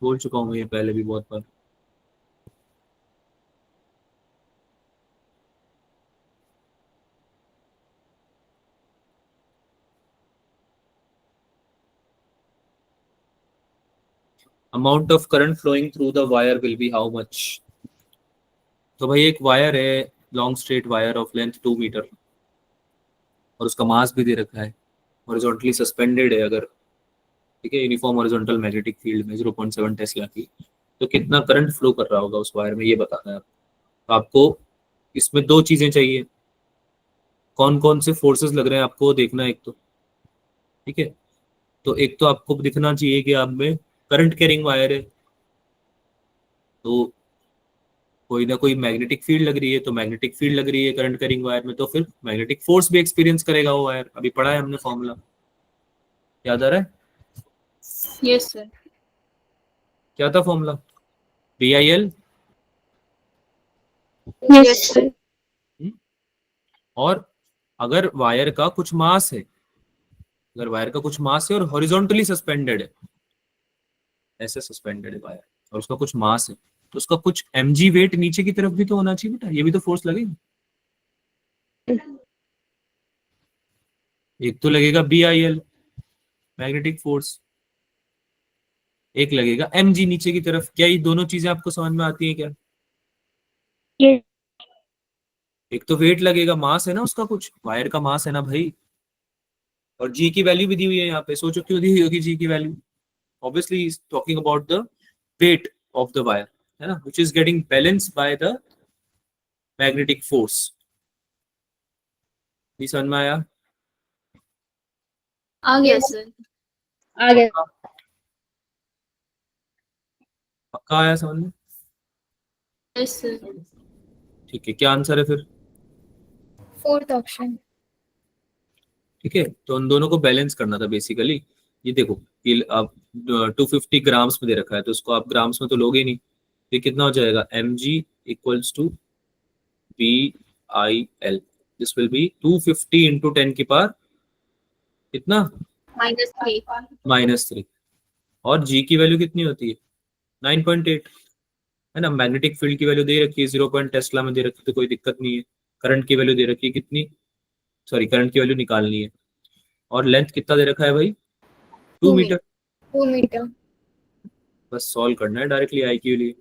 बोल चुका हूँ ये पहले भी बहुत बार। Amount of current flowing through the wire will be how much? तो भाई एक वायर है, long straight wire of length 2 metre, और उसका मास भी दे रखा है, हॉरिजॉन्टली सस्पेंडेड है अगर, ठीक है, यूनिफॉर्म हॉरिजॉन्टल मैग्नेटिक फील्ड में 0.7 टेस्ला की, तो कितना करंट फ्लो कर रहा होगा उस वायर में, ये बताना है आपको। आपको इसमें दो चीजें चाहिए, कौन कौन से फोर्सेस लग रहे हैं आपको देखना है एक तो, ठीक है? तो एक तो आपको दिखना चाहिए कि आप में करंट कैरिंग वायर है, तो कोई ना कोई मैग्नेटिक फील्ड लग रही है, तो मैग्नेटिक फील्ड लग रही है करंट कैरिंग वायर में, तो फिर मैग्नेटिक फोर्स भी एक्सपीरियंस करेगा वो वायर। अभी पढ़ा है हमने फॉर्मूला, याद आ रहा है? Yes, sir. क्या था फॉर्मूला? BIL। Yes, sir. और अगर वायर का कुछ मास है, अगर वायर का कुछ मास है और हॉरिजॉन्टली सस्पेंडेड है, ऐसे सस्पेंडेड है वायर, और उसका कुछ मास है, तो उसका कुछ mg वेट नीचे की तरफ भी तो होना चाहिए बेटा, ये भी तो फोर्स लगेगा। एक तो लगेगा BIL मैग्नेटिक फोर्स, एक लगेगा mg नीचे की तरफ। क्या ये दोनों चीजें आपको समझ में आती हैं क्या? Yes. एक तो वेट लगेगा, मास है ना उसका, कुछ वायर का मास है ना भाई, और जी की वैल्यू भी दी हुई है यहाँ पे, सोचो क्यों दी हुई होगी जी की value? Obviously is talking about the weight of the wire, है ना, which is getting balanced by the magnetic force. ये समझ में आया? आ गया, sir. पक्का? पक्का आया समझ में? Yes, sir. ठीक है, क्या आंसर है फिर? Fourth option. ठीक है, तो उन दोनों को बैलेंस करना था बेसिकली। ये देखो कि आप 250 ग्राम्स में दे रखा है, तो उसको आप ग्राम्स में तो लोगे नहीं, ये कितना हो जाएगा? mg equals to BIL, this will be 250 into 10 की पावर कितना? -3. -3। और g की वैल्यू कितनी होती है? 9.8, है ना। मैग्नेटिक फील्ड की वैल्यू दे रखी है 0 टेस्ला में दे रखी है, तो कोई दिक्कत नहीं है। करंट की वैल्यू दे रखी है कितनी, सॉरी करंट की वैल्यू निकालनी है, और लेंथ कितना दे रखा है भाई? 2 मीटर। 2 meter. बस सॉल्व करना है डायरेक्टली आई के लिए,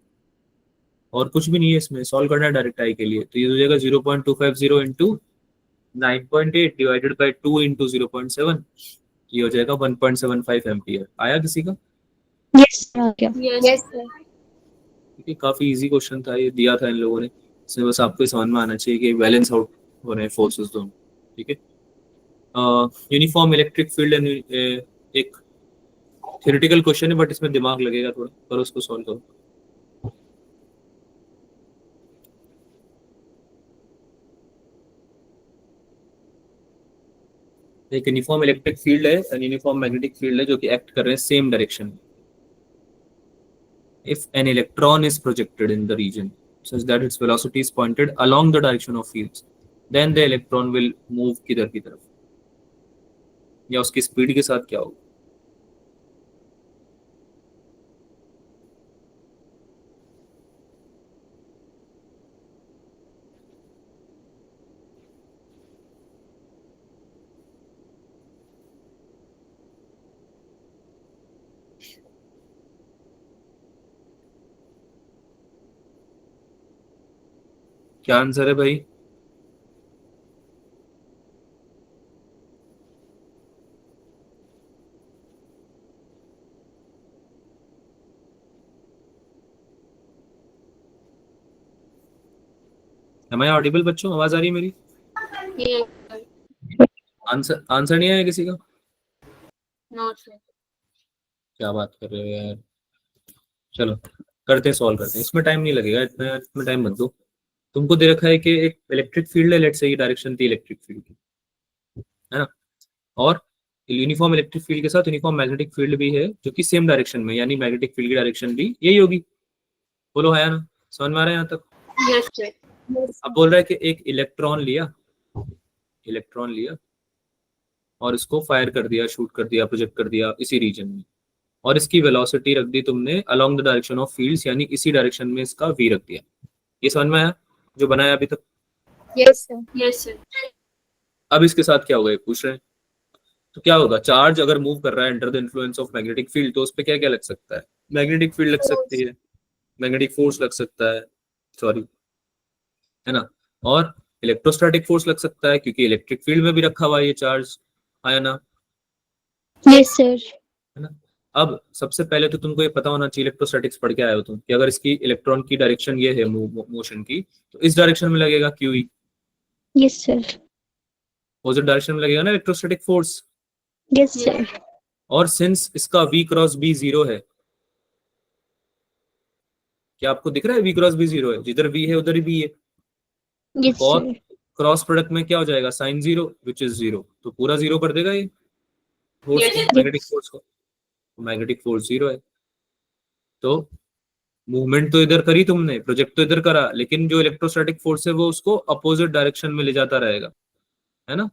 और कुछ भी नहीं है इसमें, सॉल्व करना है डायरेक्ट आई के लिए। तो ये हो जाएगा 0.250 इंटू 9.8 डिवाइडेड बाई 2 इंटू 0.7, ये हो जाएगा 1.75 एम्पियर। आया किसी का? Yes, sir. Okay. Yes. Yes, sir. क्योंकि काफी इजी क्वेश्चन था, ये दिया था इन लोगों ने, इसमें बस आपको समझ में आना चाहिए कि बैलेंस आउट हो रहे हैं फोर्सेस दोनों, ठीक है। यूनिफॉर्म इलेक्ट्रिक फील्ड एक थ्योरेटिकल क्वेश्चन है, बट इसमें दिमाग लगेगा थोड़ा, पर उसको सॉल्व करो। एक यूनिफॉर्म इलेक्ट्रिक फील्ड है, यूनिफॉर्म मैग्नेटिक फील्ड है, जो कि एक्ट कर रहे हैं सेम डायरेक्शन में। If an electron is projected in the region such that its velocity is pointed along the direction of fields, then the electron will move किधर की तरफ, या उसकी स्पीड के साथ क्या होगा? क्या आंसर है भाई? Am I audible बच्चों, आवाज आ रही है मेरी? Yes, sir. आंसर आंसर नहीं आया किसी का? No, sir. क्या बात कर रहे हो यार। चलो करते हैं, सॉल्व करते हैं, इसमें टाइम नहीं लगेगा, इतना इसमें टाइम मत दो। तुमको दे रखा है कि एक इलेक्ट्रिक फील्ड है, लेट्स से ये डायरेक्शन थी इलेक्ट्रिक फील्ड की, है ना। और यूनिफॉर्म इलेक्ट्रिक फील्ड के साथ यूनिफॉर्म मैग्नेटिक फील्ड भी है जो कि सेम डायरेक्शन में, यानी मैग्नेटिक फील्ड की डायरेक्शन भी यही होगी। बोलो है या ना, समझ में आ रहा है यहाँ तक? Yes, sir. Yes, अब बोल रहा है कि एक इलेक्ट्रॉन लिया और इसको फायर कर दिया, शूट कर दिया, प्रोजेक्ट कर दिया इसी रीजन में, और इसकी वेलोसिटी रख दी तुमने along the direction of fields, यानी इसी डायरेक्शन में इसका v रख दिया। ये समझ में आया जो बनाया अभी तक? yes, sir. Yes, sir. अब इसके साथ क्या होगा ये पूछ रहे हैं। तो क्या होगा, चार्ज अगर मूव कर रहा है under the influence of magnetic field तो उस पर क्या क्या लग सकता है? मैग्नेटिक फील्ड लग सकती है, मैग्नेटिक फोर्स लग सकता है, सॉरी, है ना, और इलेक्ट्रोस्टैटिक फोर्स लग सकता है क्योंकि इलेक्ट्रिक फील्ड में भी रखा हुआ है ये चार्ज, आया ना, Yes, sir. है ना। अब सबसे पहले तो तुमको ये पता होना चाहिए, इलेक्ट्रोस्टैटिक्स पढ़ के आए हो तुम, कि अगर इसकी इलेक्ट्रॉन की डायरेक्शन ये है मोशन की, तो इस डायरेक्शन में लगेगा QE, Yes, sir. Opposite direction में लगेगा ना इलेक्ट्रोस्टैटिक फोर्स। Yes, sir. और सिंस इसका V क्रॉस B 0 है, क्या आपको दिख रहा है V क्रॉस B 0 है? जिधर V है उधर ही B है, Yes, और sir. क्रॉस प्रोडक्ट में क्या हो जाएगा, साइन 0 विच इज 0, तो पूरा 0 कर देगा ये फोर्स Yes, को, sir. मैग्नेटिक फोर्स को। मैग्नेटिक फोर्स 0 है, तो मूवमेंट तो इधर करी तुमने, प्रोजेक्ट तो इधर करा, लेकिन जो इलेक्ट्रोस्टैटिक फोर्स है वो उसको अपोजिट डायरेक्शन में ले जाता रहेगा, है ना।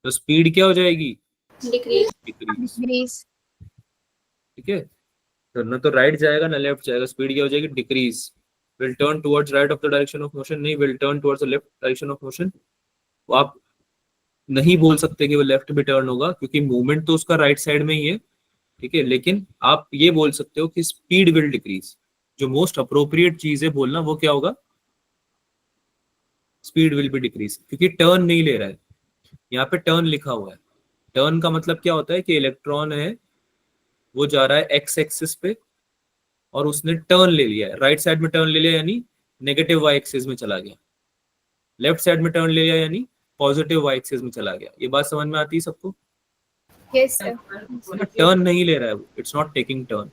तो स्पीड क्या हो जाएगी, Decrease. Decrease, Degrees. ठीक है। तो ना तो राइट जाएगा ना लेफ्ट जाएगा, स्पीड क्या हो जाएगी, decrease. Will turn towards right of the direction of motion, नहीं, will turn towards the left direction of motion. तो आप नहीं बोल सकते कि वो लेफ्ट भी टर्न होगा क्योंकि मूवमेंट तो उसका राइट साइड में ही है, ठीक है, लेकिन आप ये बोल सकते हो कि स्पीड विल डिक्रीज। जो मोस्ट अप्रोप्रिएट चीज है बोलना वो क्या होगा, स्पीड विल बी डिक्रीज, क्योंकि टर्न नहीं ले रहा है, यहाँ पे टर्न लिखा हुआ है। टर्न का मतलब क्या होता है कि इलेक्ट्रॉन है वो जा रहा है एक्स एक्सिस पे और उसने टर्न ले लिया है, राइट साइड में टर्न ले लिया यानी नेगेटिव वाई एक्सिस में चला गया, लेफ्ट साइड में टर्न ले लिया यानी पॉजिटिव वाई एक्सिस में चला गया। ये बात समझ में आती है सबको? Yes, sir. टर्न नहीं ले रहा है, it's not taking turn,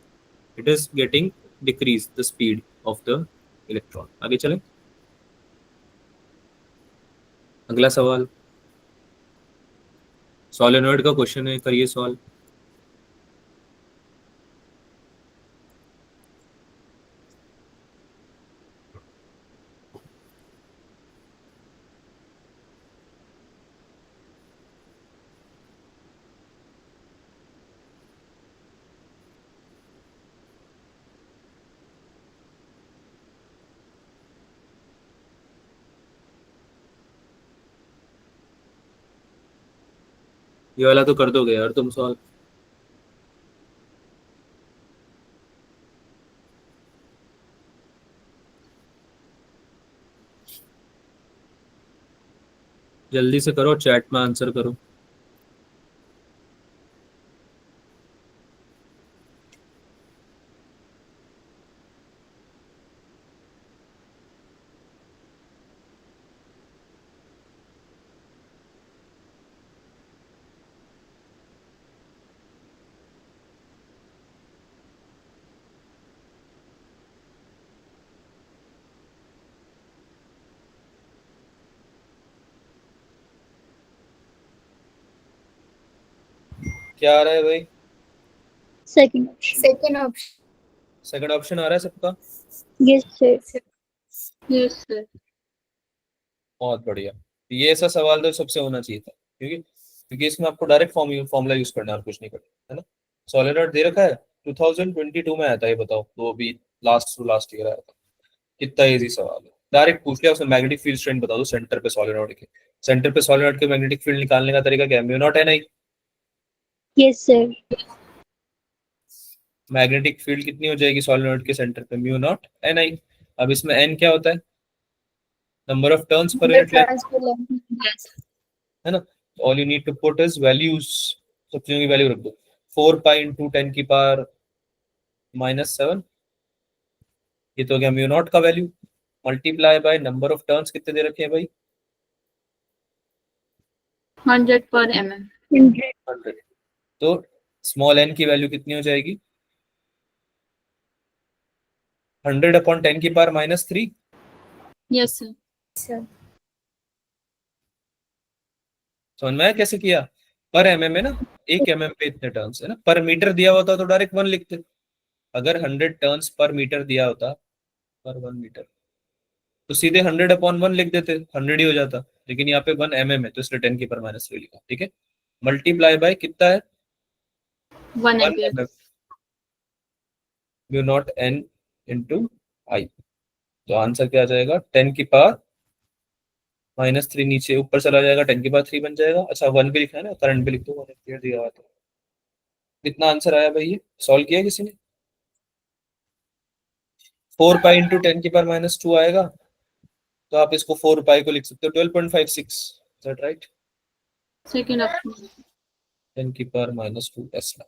it is getting decrease the speed of the electron. आगे चलें, अगला सवाल सोलेनॉइड का क्वेश्चन है, करिए सॉल्व। ये वाला तो कर दोगे यार तुम सॉल्व। जल्दी से करो, चैट में आंसर करो। क्या आ रहा है भाई? Second option. Second option. Second option आ रहा है सबका? Yes, sir. Yes, sir. बहुत बढ़िया। ये ऐसा सवाल तो सबसे होना चाहिए था, क्योंकि क्योंकि इसमें आपको डायरेक्ट फॉर्मूला यूज करना है और कुछ नहीं करना, है ना। सोलेनॉइड दे रखा है, 2022 में आया था, ये बताओ, तो अभी लास्ट ईयर आया था। कितना इजी सवाल है, डायरेक्ट पूछ लिया उसने, मैग्नेटिक फील्ड स्ट्रेंथ बता दो सेंटर पे सोलेनॉइड के। सेंटर पे सोलेनॉइड के मैग्नेटिक फील्ड निकालने का तरीका क्या है, म्यू नॉट एन आई। Yes, sir. मैग्नेटिक फील्ड कितनी हो जाएगी सोलेनॉइड के सेंटर पे, म्यू नॉट एन आई। अब इसमें एन क्या होता है, नंबर ऑफ टर्न्स पर unit length, Turns per length. Yes. है ना। All you need to put is values, सब चीजों की वैल्यू रख दो। 4 पाई इंटू 10 की पावर -7, ये तो हो गया म्यू नॉट का value, multiply by number of turns कितने दे रखे हैं भाई, 100 per mm. 100। तो स्मॉल एन की वैल्यू कितनी हो जाएगी, 100/10 की पावर -3। Yes, sir. Sir. समझ में आया कैसे किया? पर एमएम है ना, 1 mm पे इतने टर्न्स है ना, पर मीटर दिया होता तो डायरेक्ट 1 लिखते। अगर 100 टर्न्स पर मीटर दिया होता, पर 1 मीटर, तो सीधे 100/1 लिख देते, 100 ही हो जाता। लेकिन यहाँ पे 1 mm है तो इसलिए 10⁻³ लिखा, ठीक है। मल्टीप्लाई बाय कितना है? 1 1 ampere. mm mu nought n into I. तो आंसर क्या आ जाएगा? 10⁻³ नीचे ऊपर चला जाएगा, 10⁻³ बन जाएगा। अच्छा 1 भी लिखा है ना, करंट भी लिख दो, 1 एम्पियर दिया हुआ था। कितना आंसर आया भाई? ये सॉल्व किया किसी ने? 4 पाई इंटू 10⁻² आएगा, तो आप इसको 4 पाई को लिख सकते हो 12.56। Is that right? Second option. 10⁻² Tesla,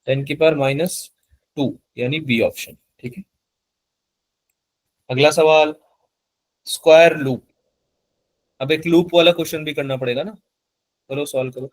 10⁻² यानी बी ऑप्शन, ठीक है। अगला सवाल, स्क्वायर लूप। अब एक लूप वाला क्वेश्चन भी करना पड़ेगा ना, चलो सॉल्व करो।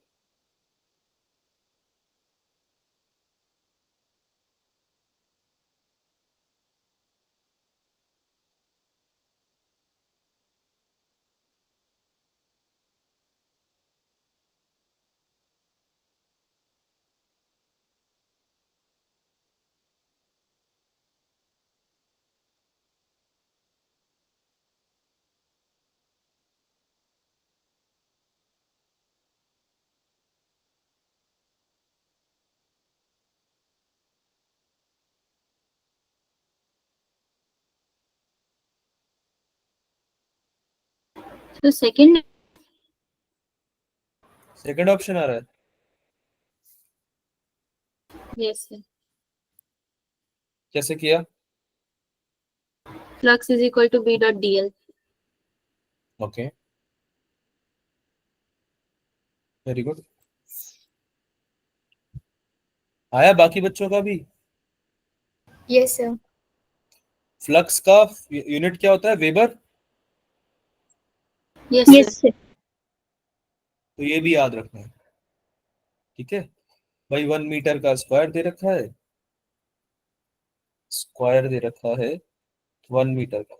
तो सेकंड। सेकंड ऑप्शन आ रहा है। Yes sir. कैसे किया? Flux is equal to B dot DL. Okay, very good. आया बाकी बच्चों का भी? Yes, sir. फ्लक्स का यूनिट क्या होता है? Weber. Yes Yes, sir. sir. तो ये भी याद रखना है, ठीक है भाई। 1 मीटर का स्क्वायर दे रखा है, स्क्वायर दे रखा है 1 मीटर का,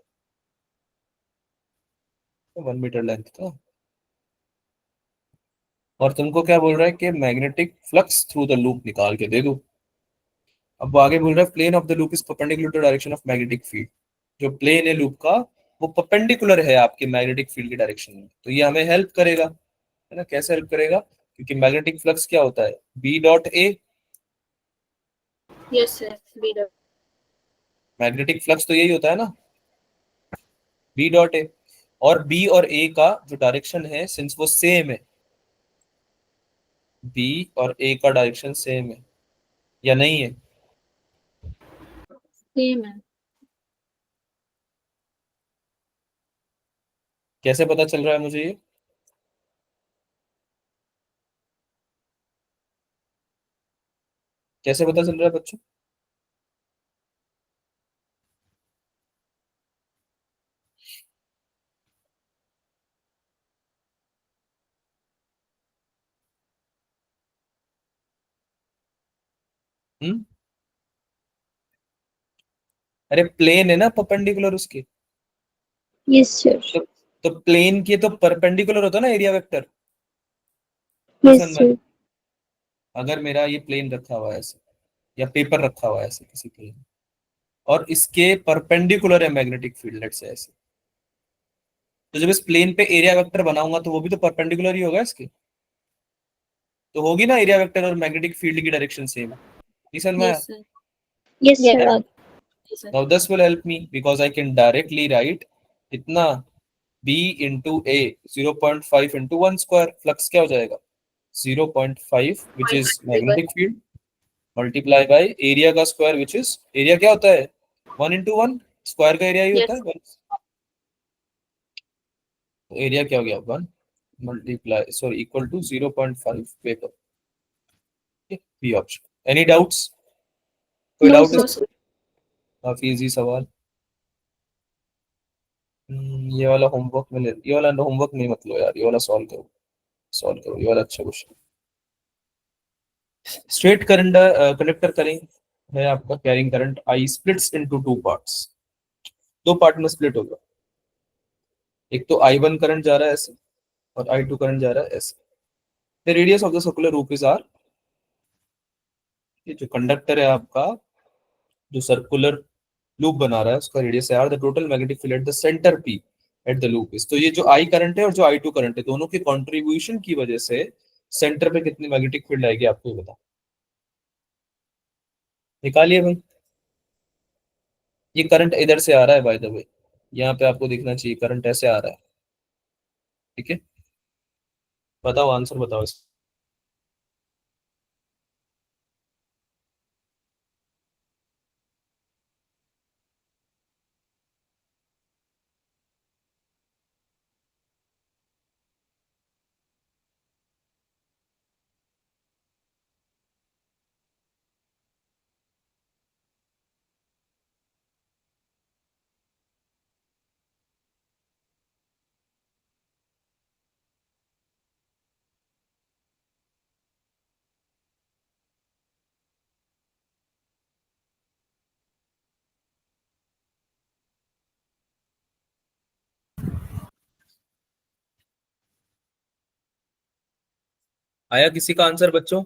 1 मीटर लेंथ का। और तुमको क्या बोल रहा है कि magnetic flux through the loop निकाल के दे दो। अब वो आगे बोल रहा है plane of the loop is perpendicular to direction of magnetic field. जो प्लेन है लूप का वो परपेंडिकुलर है आपके मैग्नेटिक फील्ड के डायरेक्शन में, तो ये हमें हेल्प करेगा, है ना। कैसे हेल्प करेगा? क्योंकि मैग्नेटिक फ्लक्स क्या होता है? B dot A. Yes sir, B dot. Magnetic flux तो यही होता है ना, बी डॉट ए। और बी और ए का जो डायरेक्शन है, सिंस वो सेम है, बी और ए का डायरेक्शन सेम है या नहीं है? सेम है। कैसे पता चल रहा है मुझे ये? कैसे पता चल रहा है बच्चों? हम्म, अरे प्लेन है ना परपेंडिकुलर उसके, Yes, sir. तो प्लेन के तो परपेंडिकुलर होता है ना एरिया वेक्टर। Yes, sir. अगर मेरा ये प्लेन रखा हुआ है ऐसे, या पेपर रखा हुआ है ऐसे किसी प्लेन, और इसके परपेंडिकुलर है मैग्नेटिक फील्ड, लेट्स से ऐसे, तो जब इस प्लेन पे एरिया वेक्टर बनाऊंगा तो वो भी तो परपेंडिकुलर ही होगा इसके, तो होगी ना एरिया वेक्टर और मैग्नेटिक फील्ड की डायरेक्शन सेम। नहीं समझ में आया? Yes sir. Yes, Yes. sir. Yes sir. Now this will help me because I can directly write इतना b into a 0.5 into 1 square, flux क्या हो जाएगा? 0.5 which is magnetic field multiply by area का square which is, area क्या होता है? 1 into 1, square का area ही होता है 1। तो एरिया क्या हो गया? 1 multiply sorry equal to 0.5 paper. B option. Any doubts? कोई नो डाउट? सर। काफी इजी सवाल। ये वाला होमवर्क में ले, ये वाला होमवर्क नहीं मत लो यार, ये वाला सॉल्व करो, सॉल्व करो, ये वाला अच्छा क्वेश्चन। स्ट्रेट करंट कंडक्टर करेंगे है आपका carrying current I splits into 2 parts. 2 part में स्प्लिट होगा। एक तो I1 करंट जा रहा है ऐसे, और I2 करंट जा रहा है S। The radius of the circular loop is R। ये जो कंडक्टर है आपका, जो सर्कुलर लूप बना रहा है, उसका रेडियस है R। The total magnetic field at the centre P at the loop is. तो ये जो I करंट है और जो I2 करंट है, दोनों के कंट्रीब्यूशन की वजह से सेंटर पे कितनी मैग्नेटिक फील्ड आएगी आपको ये बताओ। निकालिए भाई। ये करंट इधर से आ रहा है बाय द वे, यहाँ पे आपको दिखना चाहिए करंट ऐसे आ रहा है, ठीक है। बताओ आंसर बताओ इसका। आया किसी का आंसर बच्चों?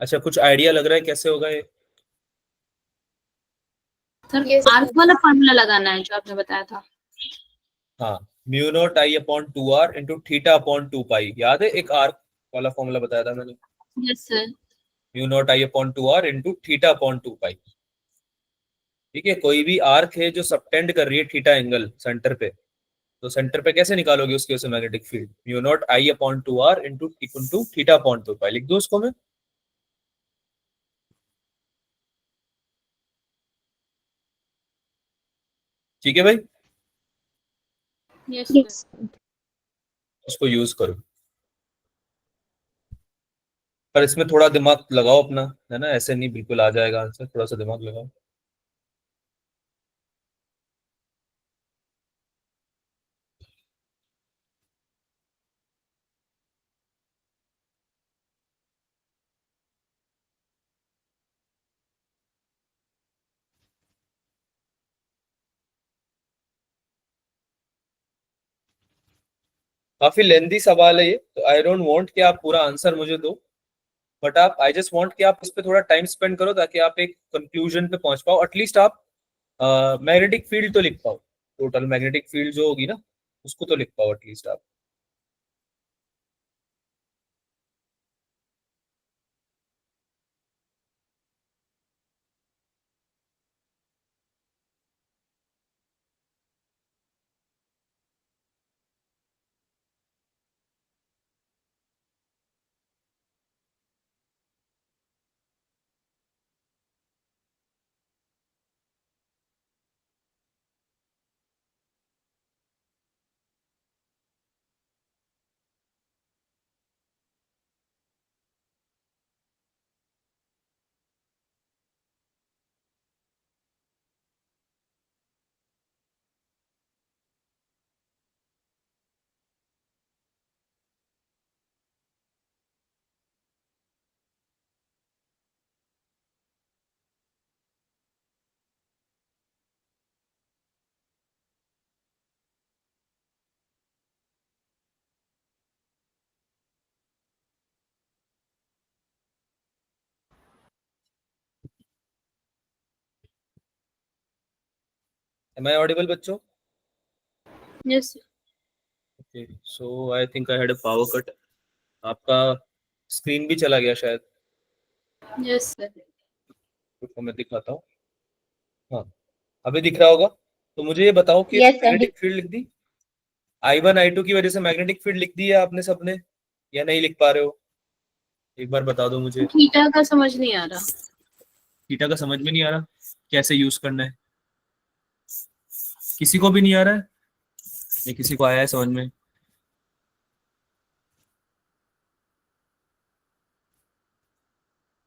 अच्छा, कुछ आइडिया लग रहा है कैसे होगा ये? सर Yes, आर्क वाला फॉर्मूला लगाना है जो आपने बताया था। हाँ, mu not I upon 2r into theta upon 2 pi. याद है एक आर्क वाला फॉर्मूला बताया था मैंने? Yes sir. Mu not I upon 2r into theta upon 2 pi. ठीक है, कोई भी आर्क है जो सबटेंड कर रही है थीटा एंगल सेंटर पे, तो सेंटर पे कैसे निकालोगे उसकी वजह से magnetic field? Mu not I upon 2r into theta upon 2 pi. लिख दो उसको मैं। ठीक है भाई, यस सर। Yes. इसको यूज करो, पर इसमें थोड़ा दिमाग लगाओ अपना, है ना, ऐसे नहीं बिल्कुल आ जाएगा आंसर, थोड़ा सा दिमाग लगाओ। काफी लेंदी सवाल है ये, तो आई डोंट वांट कि आप पूरा आंसर मुझे दो, बट आप, आई जस्ट वांट कि आप इस पे थोड़ा टाइम स्पेंड करो ताकि आप एक कंक्लूजन पे पहुंच पाओ। एटलीस्ट आप मैग्नेटिक फील्ड तो लिख पाओ, टोटल मैग्नेटिक फील्ड जो होगी ना उसको तो लिख पाओ एटलीस्ट आप। एम आई ऑडिबल बच्चों? Yes sir. Okay, so I think I had a power cut. आपका स्क्रीन भी चला गया शायद, यस सर। तो मैं दिखाता हूँ। हाँ, अभी दिख रहा होगा। तो मुझे ये बताओ कि Yes, sir. मैग्नेटिक फील्ड लिख दी, I1 I2 की वजह से मैग्नेटिक फील्ड लिख दी है आपने सबने, या नहीं लिख पा रहे हो? एक बार बता दो मुझे। थीटा का समझ नहीं आ रहा। थीटा का समझ में नहीं आ रहा, कैसे यूज करना है? किसी को भी नहीं आ रहा है या किसी को आया है समझ में?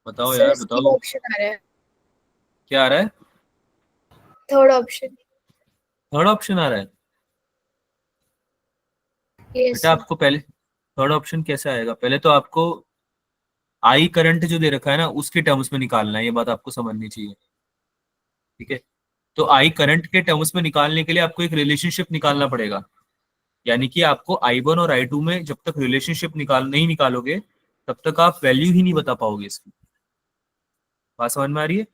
बताओ sir, यार, C बताओ। option आ रहा है, क्या आ रहा है? third option. थर्ड ऑप्शन आ रहा है? Yes, बेटा sir. आपको पहले थर्ड ऑप्शन कैसे आएगा? पहले तो आपको आई करंट जो दे रखा है ना उसके टर्म्स में निकालना है, ये बात आपको समझनी चाहिए, ठीक है। तो आई करंट के टर्म्स में निकालने के लिए आपको एक रिलेशनशिप निकालना पड़ेगा, यानी कि आपको I1 और I2 में जब तक रिलेशनशिप नहीं निकालोगे तब तक आप वैल्यू ही नहीं बता पाओगे इसकी। बात समझ में आ रही है?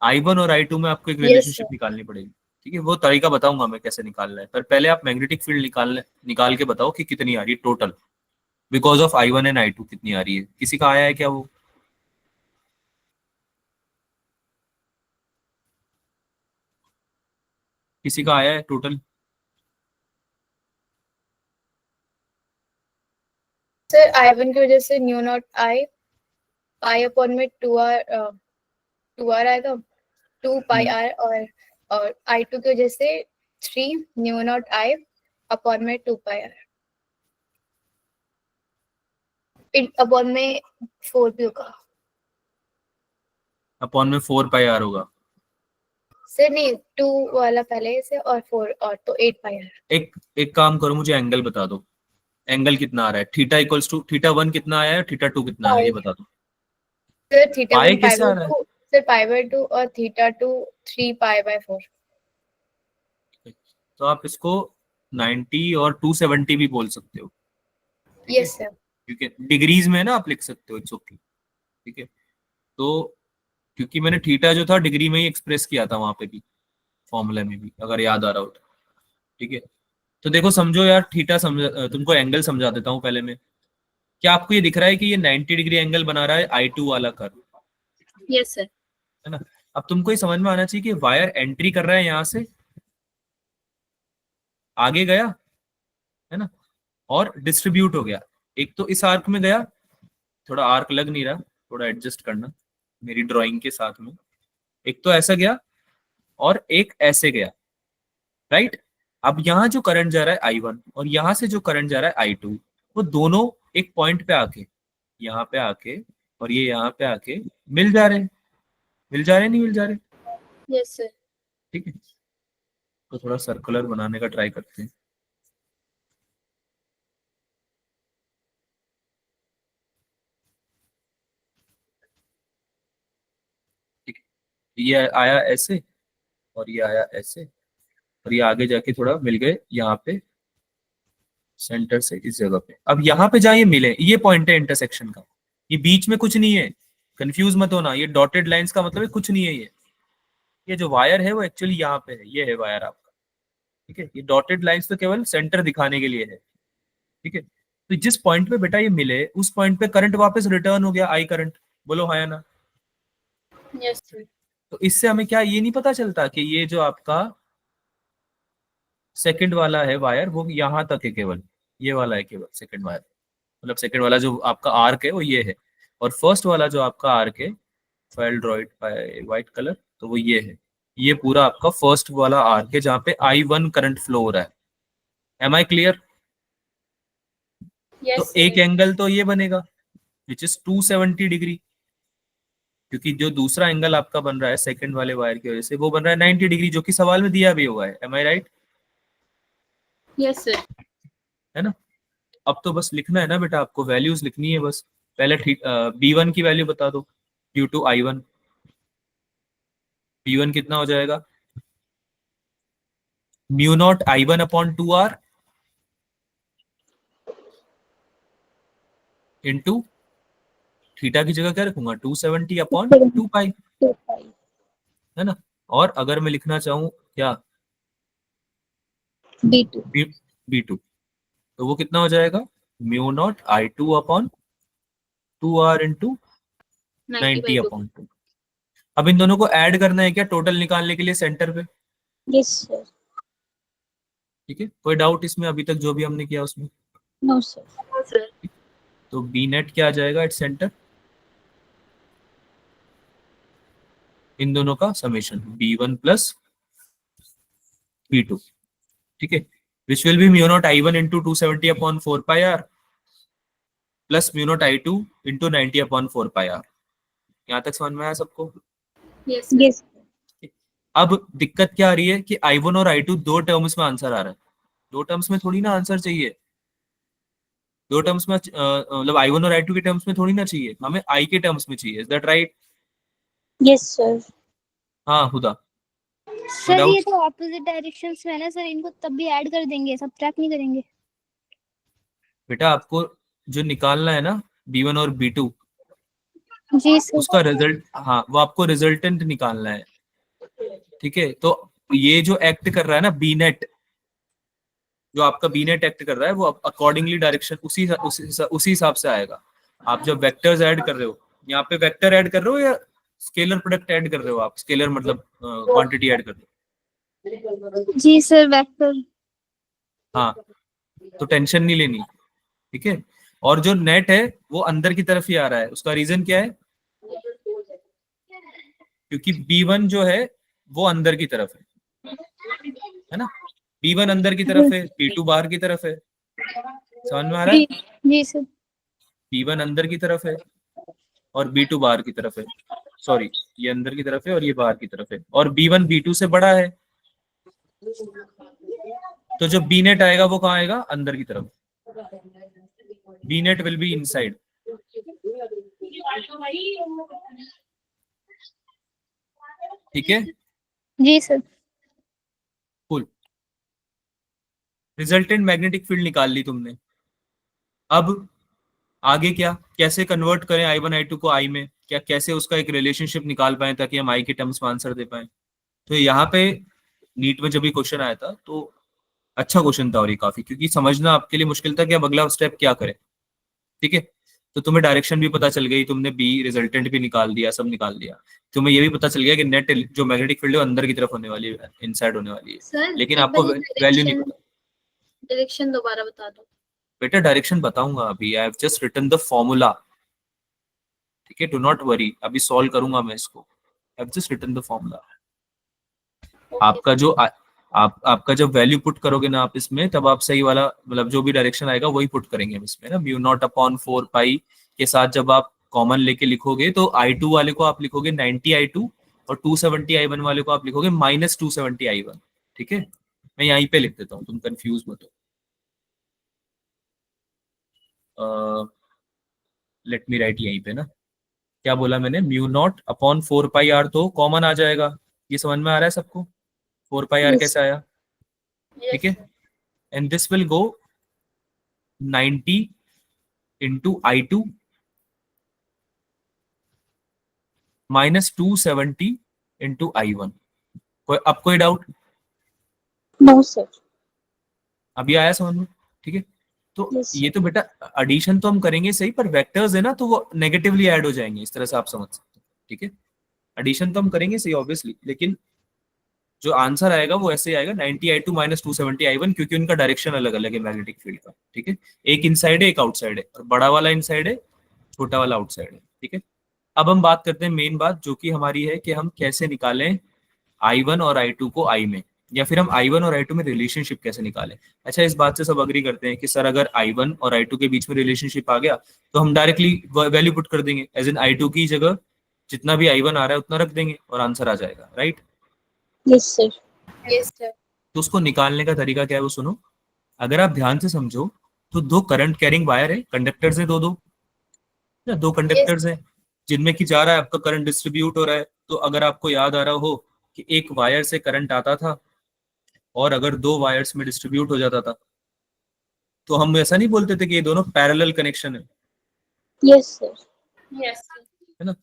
I1 और I2 में आपको एक Yes, रिलेशनशिप sir. निकालनी पड़ेगी, ठीक है? वो तरीका बताऊंगा मैं कैसे निकालना है, पर पहले आप मैग्नेटिक फील्ड निकाल के बताओ कि कितनी आ रही है total because of I1 and I2, कितनी आ रही है? किसी का आया है क्या वो? किसी का आया है टोटल? सर I1 की वजह से new not I pi upon में 2r आएगा, 2 पाई r, और I2 की वजह से 3 न्यू नॉट आई अपॉन में 2 पाई r, अपॉन में 4 भी होगा अपॉन में 4 पाई आर होगा। सर। नहीं, 2 वाला पहले से और 4 और तो 8 पाई r। एक काम करो, मुझे एंगल बता दो, एंगल कितना आ रहा है? थीटा इक्वल्स टू θ1 कितना आया है, θ2 कितना है, ये बता दो। सर थीटा पाई 1 कैसे पाई आ बाय रहा है? 2, सर पाई बाय 2 और θ2 3 पाई बाय 4। तो आप इसको 90 और 270 भी बोल सकते हो, ठीक है? Yes sir. क्योंकि डिग्रीज में ना आप लिख सकते हो, इट्स ओके, ठीक है? तो क्योंकि मैंने थीटा जो था डिग्री में ही एक्सप्रेस किया था वहां पे भी, फॉर्मूला में भी, अगर याद आ रहा हो तो, ठीक है? तो देखो समझो यार, थीटा तुमको एंगल समझा देता हूँ पहले में। क्या आपको ये दिख रहा है कि ये 90 डिग्री एंगल बना रहा है I2 वाला कर्व, यस सर। है ना? अब तुमको ये समझ में आना चाहिए कि वायर एंट्री कर रहा है यहाँ से, आगे गया, है ना, और डिस्ट्रीब्यूट हो गया। एक तो इस आर्क में गया, थोड़ा आर्क लग नहीं रहा, थोड़ा एडजस्ट करना मेरी ड्राइंग के साथ में। एक तो ऐसा गया और एक ऐसे गया, राइट? अब यहाँ जो करंट जा रहा है I1 और यहाँ से जो करंट जा रहा है I2, वो दोनों एक पॉइंट पे आके, यहाँ पे आके और ये यहाँ पे आके मिल जा रहे हैं, नहीं मिल जा रहे? Yes sir. ठीक है, तो थोड़ा सर्कुलर बनाने का ट्राई करते हैं। ठीक है, ये आया ऐसे और ये आया ऐसे और ये आगे जाके थोड़ा मिल गए यहाँ पे सेंटर से इस जगह पे। अब यहाँ पे जहाँ ये मिले, ये पॉइंट है इंटरसेक्शन का, ये बीच में कुछ नहीं है, कंफ्यूज मत होना, ये डॉटेड लाइंस का मतलब है कुछ नहीं है। ये जो वायर है वो एक्चुअली यहाँ पे है, ये है वायर आपका, ठीक है? ये डॉटेड लाइंस तो केवल सेंटर दिखाने के लिए है, ठीक है? तो जिस पॉइंट पे बेटा ये मिले, उस पॉइंट पे करंट वापस रिटर्न हो गया, आई करंट, बोलो हाँ या ना? Yes sir. तो इससे हमें क्या ये नहीं पता चलता कि ये जो आपका सेकंड वाला है वायर वो यहाँ तक है, केवल ये वाला है केवल सेकंड वायर, मतलब सेकंड वाला जो आपका आर्क है वो ये है, और फर्स्ट वाला जो आपका आर्क है, फाइल ड्रॉइड बाय व्हाइट कलर, तो वो ये है। ये पूरा आपका फर्स्ट वाला आर्क है जहाँ पे I1 करंट फ्लो हो रहा है। Am I clear? तो यस एक सर। एंगल तो ये बनेगा विच इज 270 डिग्री, क्योंकि जो दूसरा एंगल आपका बन रहा है सेकंड वाले वायर की वजह से वो बन रहा है 90 डिग्री, जो कि सवाल में दिया भी हुआ है। Am I right? Yes sir. है ना? अब तो बस लिखना है ना बेटा, आपको वैल्यूज लिखनी है बस। पहले B1 की वैल्यू बता दो ड्यू टू I1। B1 कितना हो जाएगा? Mu naught I1 upon 2R into theta की जगह क्या रखूंगा, 270 अपॉन 2 पाई, 2 pi. है ना? और अगर मैं लिखना चाहूँ क्या, B2. B2, तो वो कितना हो जाएगा, mu naught I2 upon 2R into 90 upon 2। अब इन दोनों को ऐड करना है क्या टोटल निकालने के लिए सेंटर पे? Yes, sir. ठीक है, कोई डाउट इसमें अभी तक जो भी हमने किया उसमें? No, sir. सर। तो बी नेट क्या आ जाएगा एट सेंटर, इन दोनों का समेशन B1 प्लस B2, ठीक है, which will be mu naught I1 into 270 upon 4 pi R plus mu naught I2 into 90 upon 4 pi R. यहाँ तक समझ में आया सबको? Yes Yes. अब दिक्कत क्या आ रही है कि I1 और I2 दो टर्म्स में आंसर आ रहा है, दो टर्म्स में थोड़ी ना आंसर चाहिए, दो टर्म्स में मतलब I1 और I2 के टर्म्स में थोड़ी ना चाहिए, हमें I के टर्म्स में चाहिए। Is that right? Yes, sir. हाँ हुदा, सर doubt? ये तो ऑपोजिट डायरेक्शंस में है ना सर, इनको तब भी ऐड कर देंगे, सब्ट्रैक्ट नहीं करेंगे। बेटा आपको जो निकालना है ना B1 और B2, जी सर। उसका रिजल्ट, हाँ वो आपको रिजल्टेंट निकालना है, ठीक है। तो ये जो एक्ट कर रहा है ना बी नेट, जो आपका बी नेट एक्ट कर रहा है वो अकॉर्डिंगली डायरेक्शन उसी हिसाब से आएगा। आप जब वेक्टर्स ऐड कर रहे हो, यहाँ पे वेक्टर ऐड कर रहे हो या स्केलर प्रोडक्ट ऐड कर रहे हो, आप स्केलर मतलब क्वांटिटी ऐड कर रहे हो? जी सर, वेक्टर। हाँ, तो टेंशन नहीं लेनी, ठीक है। और जो नेट है वो अंदर की तरफ ही आ रहा है, उसका रीजन क्या है? क्योंकि B1 जो है वो अंदर की तरफ है ना, B1 अंदर की तरफ है, B2 बाहर की तरफ है, समझ में आ रहा है? जी जी सर। B1 अंदर की तरफ है और B2 बाहर की तरफ है, सॉरी ये अंदर की तरफ है और ये बाहर की तरफ है, और B1 B2 से बड़ा है, तो जो B नेट आएगा वो कहाँ आएगा? अंदर की तरफ। B net will be inside, ठीक है। जी सर। कुल रिजल्टेंट मैग्नेटिक फील्ड निकाल ली तुमने। अब आगे क्या, कैसे कन्वर्ट करें I1 I2 को I में, क्या कैसे उसका एक रिलेशनशिप निकाल पाए ताकि हम I के टर्म्स में आंसर दे पाए। तो यहाँ पे नीट में जब भी क्वेश्चन आया था तो अच्छा क्वेश्चन था, और ये काफी, क्योंकि समझना आपके लिए मुश्किल था कि अब अगला स्टेप क्या करें, ठीक है। तो तुम्हें डायरेक्शन भी पता चल गई, तुमने बी रिजल्टेंट भी निकाल दिया, सब निकाल दिया, तुम्हें ये भी पता चल गया कि नेट जो मैग्नेटिक फील्ड है वो अंदर की तरफ होने वाली है, इनसाइड होने वाली है, सर लेकिन एक आपको बार वैल्यू नहीं पता। डायरेक्शन दोबारा बता दो। बेटा डायरेक्शन बताऊंगा अभी, I have just written the formula, ठीक है, डू नॉट वरी, अभी सॉल्व करूंगा मैं इसको, I have just written the formula. आपका जो आपका जब वैल्यू पुट करोगे ना आप इसमें, तब आप सही वाला मतलब जो भी डायरेक्शन आएगा वही पुट करेंगे हम इसमें ना, म्यू नॉट अपॉन 4 पाई के साथ जब आप कॉमन लेके लिखोगे तो I2 वाले को आप लिखोगे 90 I2 और 270 I1 वाले को आप लिखोगे -270 I1, ठीक है। मैं यहीं पे लिख देता हूँ, तुम कंफ्यूज मत हो। लेट मी राइट यहीं पे ना, क्या बोला मैंने, mu naught upon 4 pi R तो कॉमन आ जाएगा, ये समझ में आ रहा है सबको? 4 पाई आर कैसे आया, ठीक है। And this will go 90 into I2 -270 into I1। अब कोई डाउट? No sir. अभी आया समझ में, ठीक है। तो Yes, ये तो बेटा एडिशन तो हम करेंगे सही, पर वेक्टर्स है ना तो वो नेगेटिवली ऐड हो जाएंगे, इस तरह से आप समझ सकते हैं, ठीक है। एडिशन तो हम करेंगे सही ऑब्वियसली, लेकिन जो आंसर आएगा वो ऐसे ही आएगा 90 I2 -270 I1, क्योंकि उनका डायरेक्शन अलग अलग है मैग्नेटिक फील्ड का, ठीक है। एक इनसाइड है एक आउटसाइड है, और बड़ा वाला इनसाइड है छोटा वाला आउटसाइड है, ठीक है। अब हम बात करते हैं मेन बात, जो कि हमारी है कि हम कैसे निकालें I1 और I2 को I में, या फिर हम I1 और I2 में रिलेशनशिप कैसे निकालें। अच्छा, इस बात से सब अग्री करते हैं कि सर अगर I1 और I2 के बीच में रिलेशनशिप आ गया तो हम डायरेक्टली वैल्यू पुट कर देंगे, एज इन I2 की जगह जितना भी I1 आ रहा है उतना रख देंगे और आंसर आ जाएगा, right. Yes sir. Yes sir. तो उसको निकालने का तरीका क्या है वो सुनो। अगर आप ध्यान से समझो तो दो करंट कैरिंग वायर है, कंडक्टर्स है, दो कंडक्टर्स हैं जिनमें की जा रहा है आपका करंट डिस्ट्रीब्यूट हो रहा है। तो अगर आपको याद आ रहा हो कि एक वायर से करंट आता था और अगर दो वायर्स में डिस्ट्रीब्यूट हो जाता था, तो हम ऐसा नहीं बोलते थे कि ये दोनों पैरेलल कनेक्शन है यस सर। Yes sir. है ना।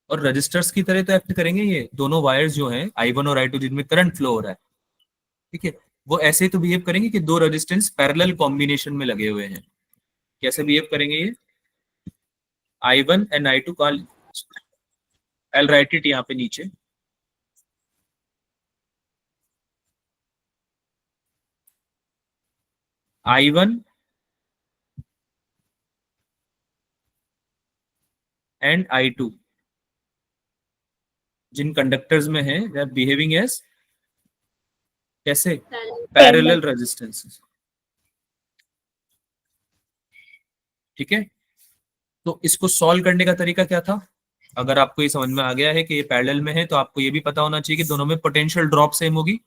और रजिस्टर्स की तरह तो एक्ट करेंगे ये दोनों वायर्स जो हैं I1 और I2 जिनमें करंट फ्लो हो रहा है, ठीक है, वो ऐसे तो बिहेव करेंगे कि दो रेजिस्टेंस पैरेलल कॉम्बिनेशन में लगे हुए हैं। कैसे बिहेव करेंगे ये, I1 एंड I2 का, I'll write it यहाँ पे नीचे, I1 and I2 Jin conductors में है दे आर बिहेविंग एज कैसे, पैरेलल रेजिस्टेंसेस, ठीक है। तो इसको सॉल्व करने का तरीका क्या था, अगर आपको ये समझ में आ गया है कि ये पैरेलल में है तो आपको ये भी पता होना चाहिए कि दोनों में पोटेंशियल ड्रॉप सेम होगी,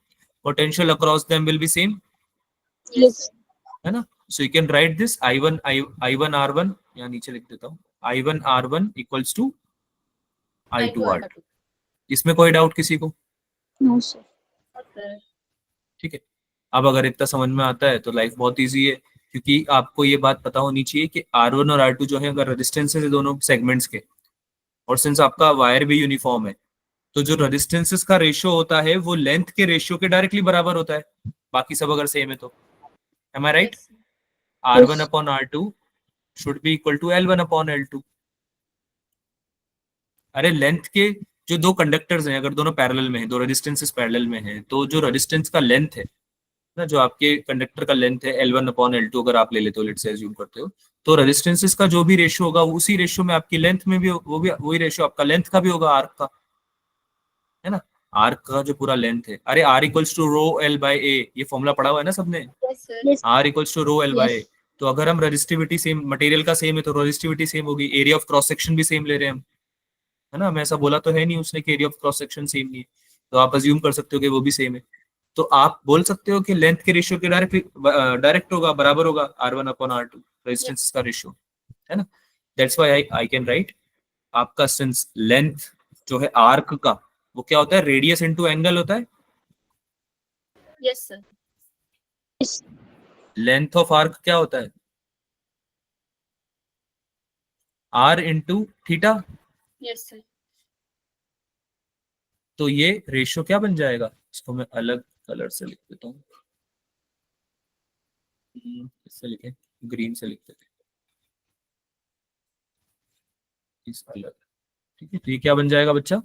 potential across them will be same, yes. है ना। So you can write this I1 R1, यहाँ नीचे लिख देता हूँ, I1 R1 equals to I2 R2। इसमें कोई डाउट किसी को? No sir. sir. ठीक है, अब अगर इतना समझ में आता है तो लाइफ बहुत इजी है, क्योंकि आपको ये बात पता होनी चाहिए कि R1 और R2 जो है अगर रेजिस्टेंसेस है दोनों सेगमेंट्स के, और सिंस आपका वायर भी यूनिफॉर्म है, तो जो रेजिस्टेंसेस का रेशियो होता है वो लेंथ के रेशियो के डायरेक्टली बराबर होता है, बाकी सब अगर सेम है तो। Am I right? Yes, sir. R1 upon R2 should be equal to L1 upon L2। अरे लेंथ के जो दो कंडक्टर्स हैं अगर दोनों पैरेलल में हैं, दो रेजिस्टेंसेस पैरेलल में हैं, तो जो रेजिस्टेंस का लेंथ है ना, जो आपके कंडक्टर का लेंथ है L1 अपॉन L2 अगर आप ले लेते हो, लेट्स से अज्यूम करते हो, तो रेजिस्टेंसेस का जो भी रेशियो होगा उसी रेशियो में आपकी लेंथ में भी वो भी वही रेशियो आपका लेंथ का भी होगा, आर्क का, है ना। आर्क का जो पूरा लेंथ है, अरे R equals to rho L by A, ये फॉर्मूला पढ़ा हुआ है ना सबने, Yes, sir. Yes. R equals to rho L by A। तो अगर हम रेजिस्टिविटी सेम, मटेरियल का सेम है तो रेजिस्टिविटी सेम होगी, एरिया ऑफ क्रॉस सेक्शन भी सेम ले रहे हैं हम, है ना। हमें ऐसा बोला तो है नहीं उसने कि area of cross section same नहीं है, तो आप अज्यूम कर सकते हो कि वो भी सेम है। तो आप बोल सकते हो कि लेंथ के रेशियो के डायरेक्ट होगा, बराबर होगा R1 अपॉन R2 रेजिस्टेंस का रेशियो, है ना। That's why I can write आपका सिंस लेंथ जो है आर्क का वो क्या होता है, रेडियस इनटू एंगल होता है। Yes, sir. Length of arc क्या होता है, R into theta. Yes, sir. तो ये रेशियो क्या बन जाएगा, इसको मैं अलग कलर से लिख देता हूँ, इससे लिखे, ग्रीन से लिख देते हैं, इस अलग, ठीक है। तो ये क्या बन जाएगा बच्चा,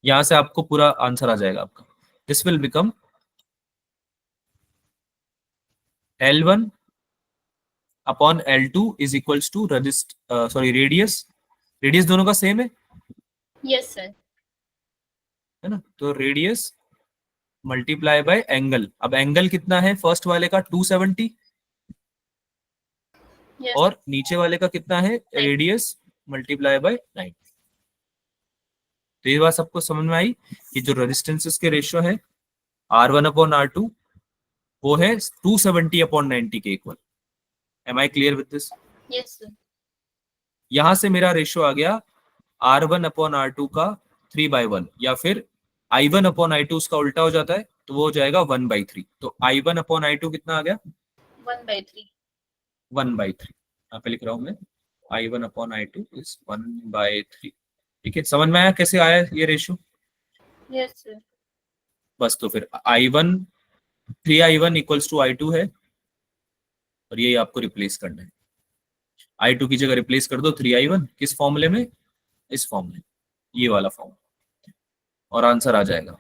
यहां से आपको पूरा आंसर आ जाएगा आपका। This will become L1 upon L2 is equals to radius, radius दोनों का सेम है Yes, sir. है ना, तो रेडियस मल्टीप्लाई बाय एंगल। अब एंगल कितना है फर्स्ट वाले का 270, Yes. और नीचे वाले का कितना है, रेडियस मल्टीप्लाई बाय 9। तो ये बात सबको समझ में आई कि जो रेजिस्टेंसेस के रेशियो है R1 अपॉन R2 वो है 270 अपॉन 90 के equal. Am I clear with this? Yes, sir. यहां से मेरा रेशियो आ गया R1 अपॉन R2 का 3/1, या फिर I1 अपॉन I2 उसका उल्टा हो जाता है तो वो हो जाएगा 1/3। तो I1 अपॉन I2 कितना आ गया, 1/3. 1/3। यहाँ पे लिख रहा हूं मैं, I1 अपॉन I2 इज 1/3। ठीक है, समझ में आया कैसे आया ये रेशियो? Yes, sir. बस तो फिर I1 3I1 equals to I2 है, और ये आपको रिप्लेस करना है। I2 की जगह रिप्लेस कर दो 3I1, किस फॉर्मूले में, इस फॉर्मूले, ये वाला फॉर्म, और आंसर आ जाएगा।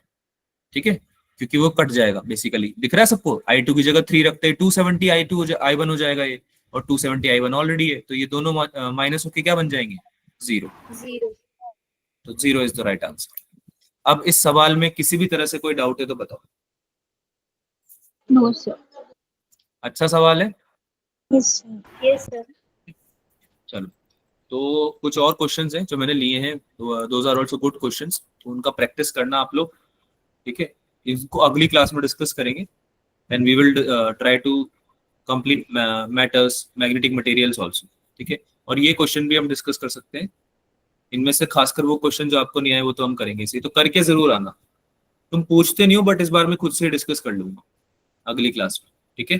ठीक है, क्योंकि वो कट जाएगा बेसिकली, दिख रहा है सबको, I2 की जगह 3 रखते हैं 270 I1 हो जाएगा ये, और 270 I1 ऑलरेडी है, तो ये दोनों माइनस होके क्या बन जाएंगे, 0। 0. तो 0 इज द राइट आंसर। अब इस सवाल में किसी भी तरह से कोई डाउट है तो बताओ। No, sir. अच्छा सवाल है, Yes, sir. Yes, sir. चलो। तो कुछ और क्वेश्चंस हैं जो मैंने लिए हैं, those are also good questions, तो उनका प्रैक्टिस करना आप लोग, ठीक है। इसको अगली क्लास में डिस्कस करेंगे, and we will try to complete matters magnetic materials also, ठीक है। और ये क्वेश्चन भी हम डिस्कस कर सकते हैं, इनमें से खासकर वो क्वेश्चन जो आपको नहीं आए वो तो हम करेंगे इसी, तो करके जरूर आना। तुम पूछते नहीं हो, बट इस बार मैं खुद से डिस्कस कर लूंगा अगली क्लास में, ठीक है।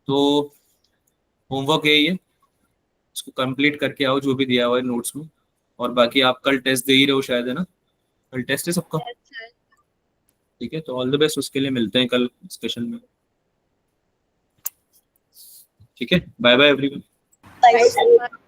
तो होमवर्क है ये, इसको कंप्लीट करके आओ जो भी दिया हुआ है नोट्स में, और बाकी आप कल टेस्ट दे ही रहे हो शायद, है ना, कल टेस्ट है सबका, Yes, sir. ठीक है। तो ऑल द बेस्ट, उसके लिए मिलते हैं कल डिस्कशन में, ठीक है। Bye bye everyone. Bye, sir. Bye.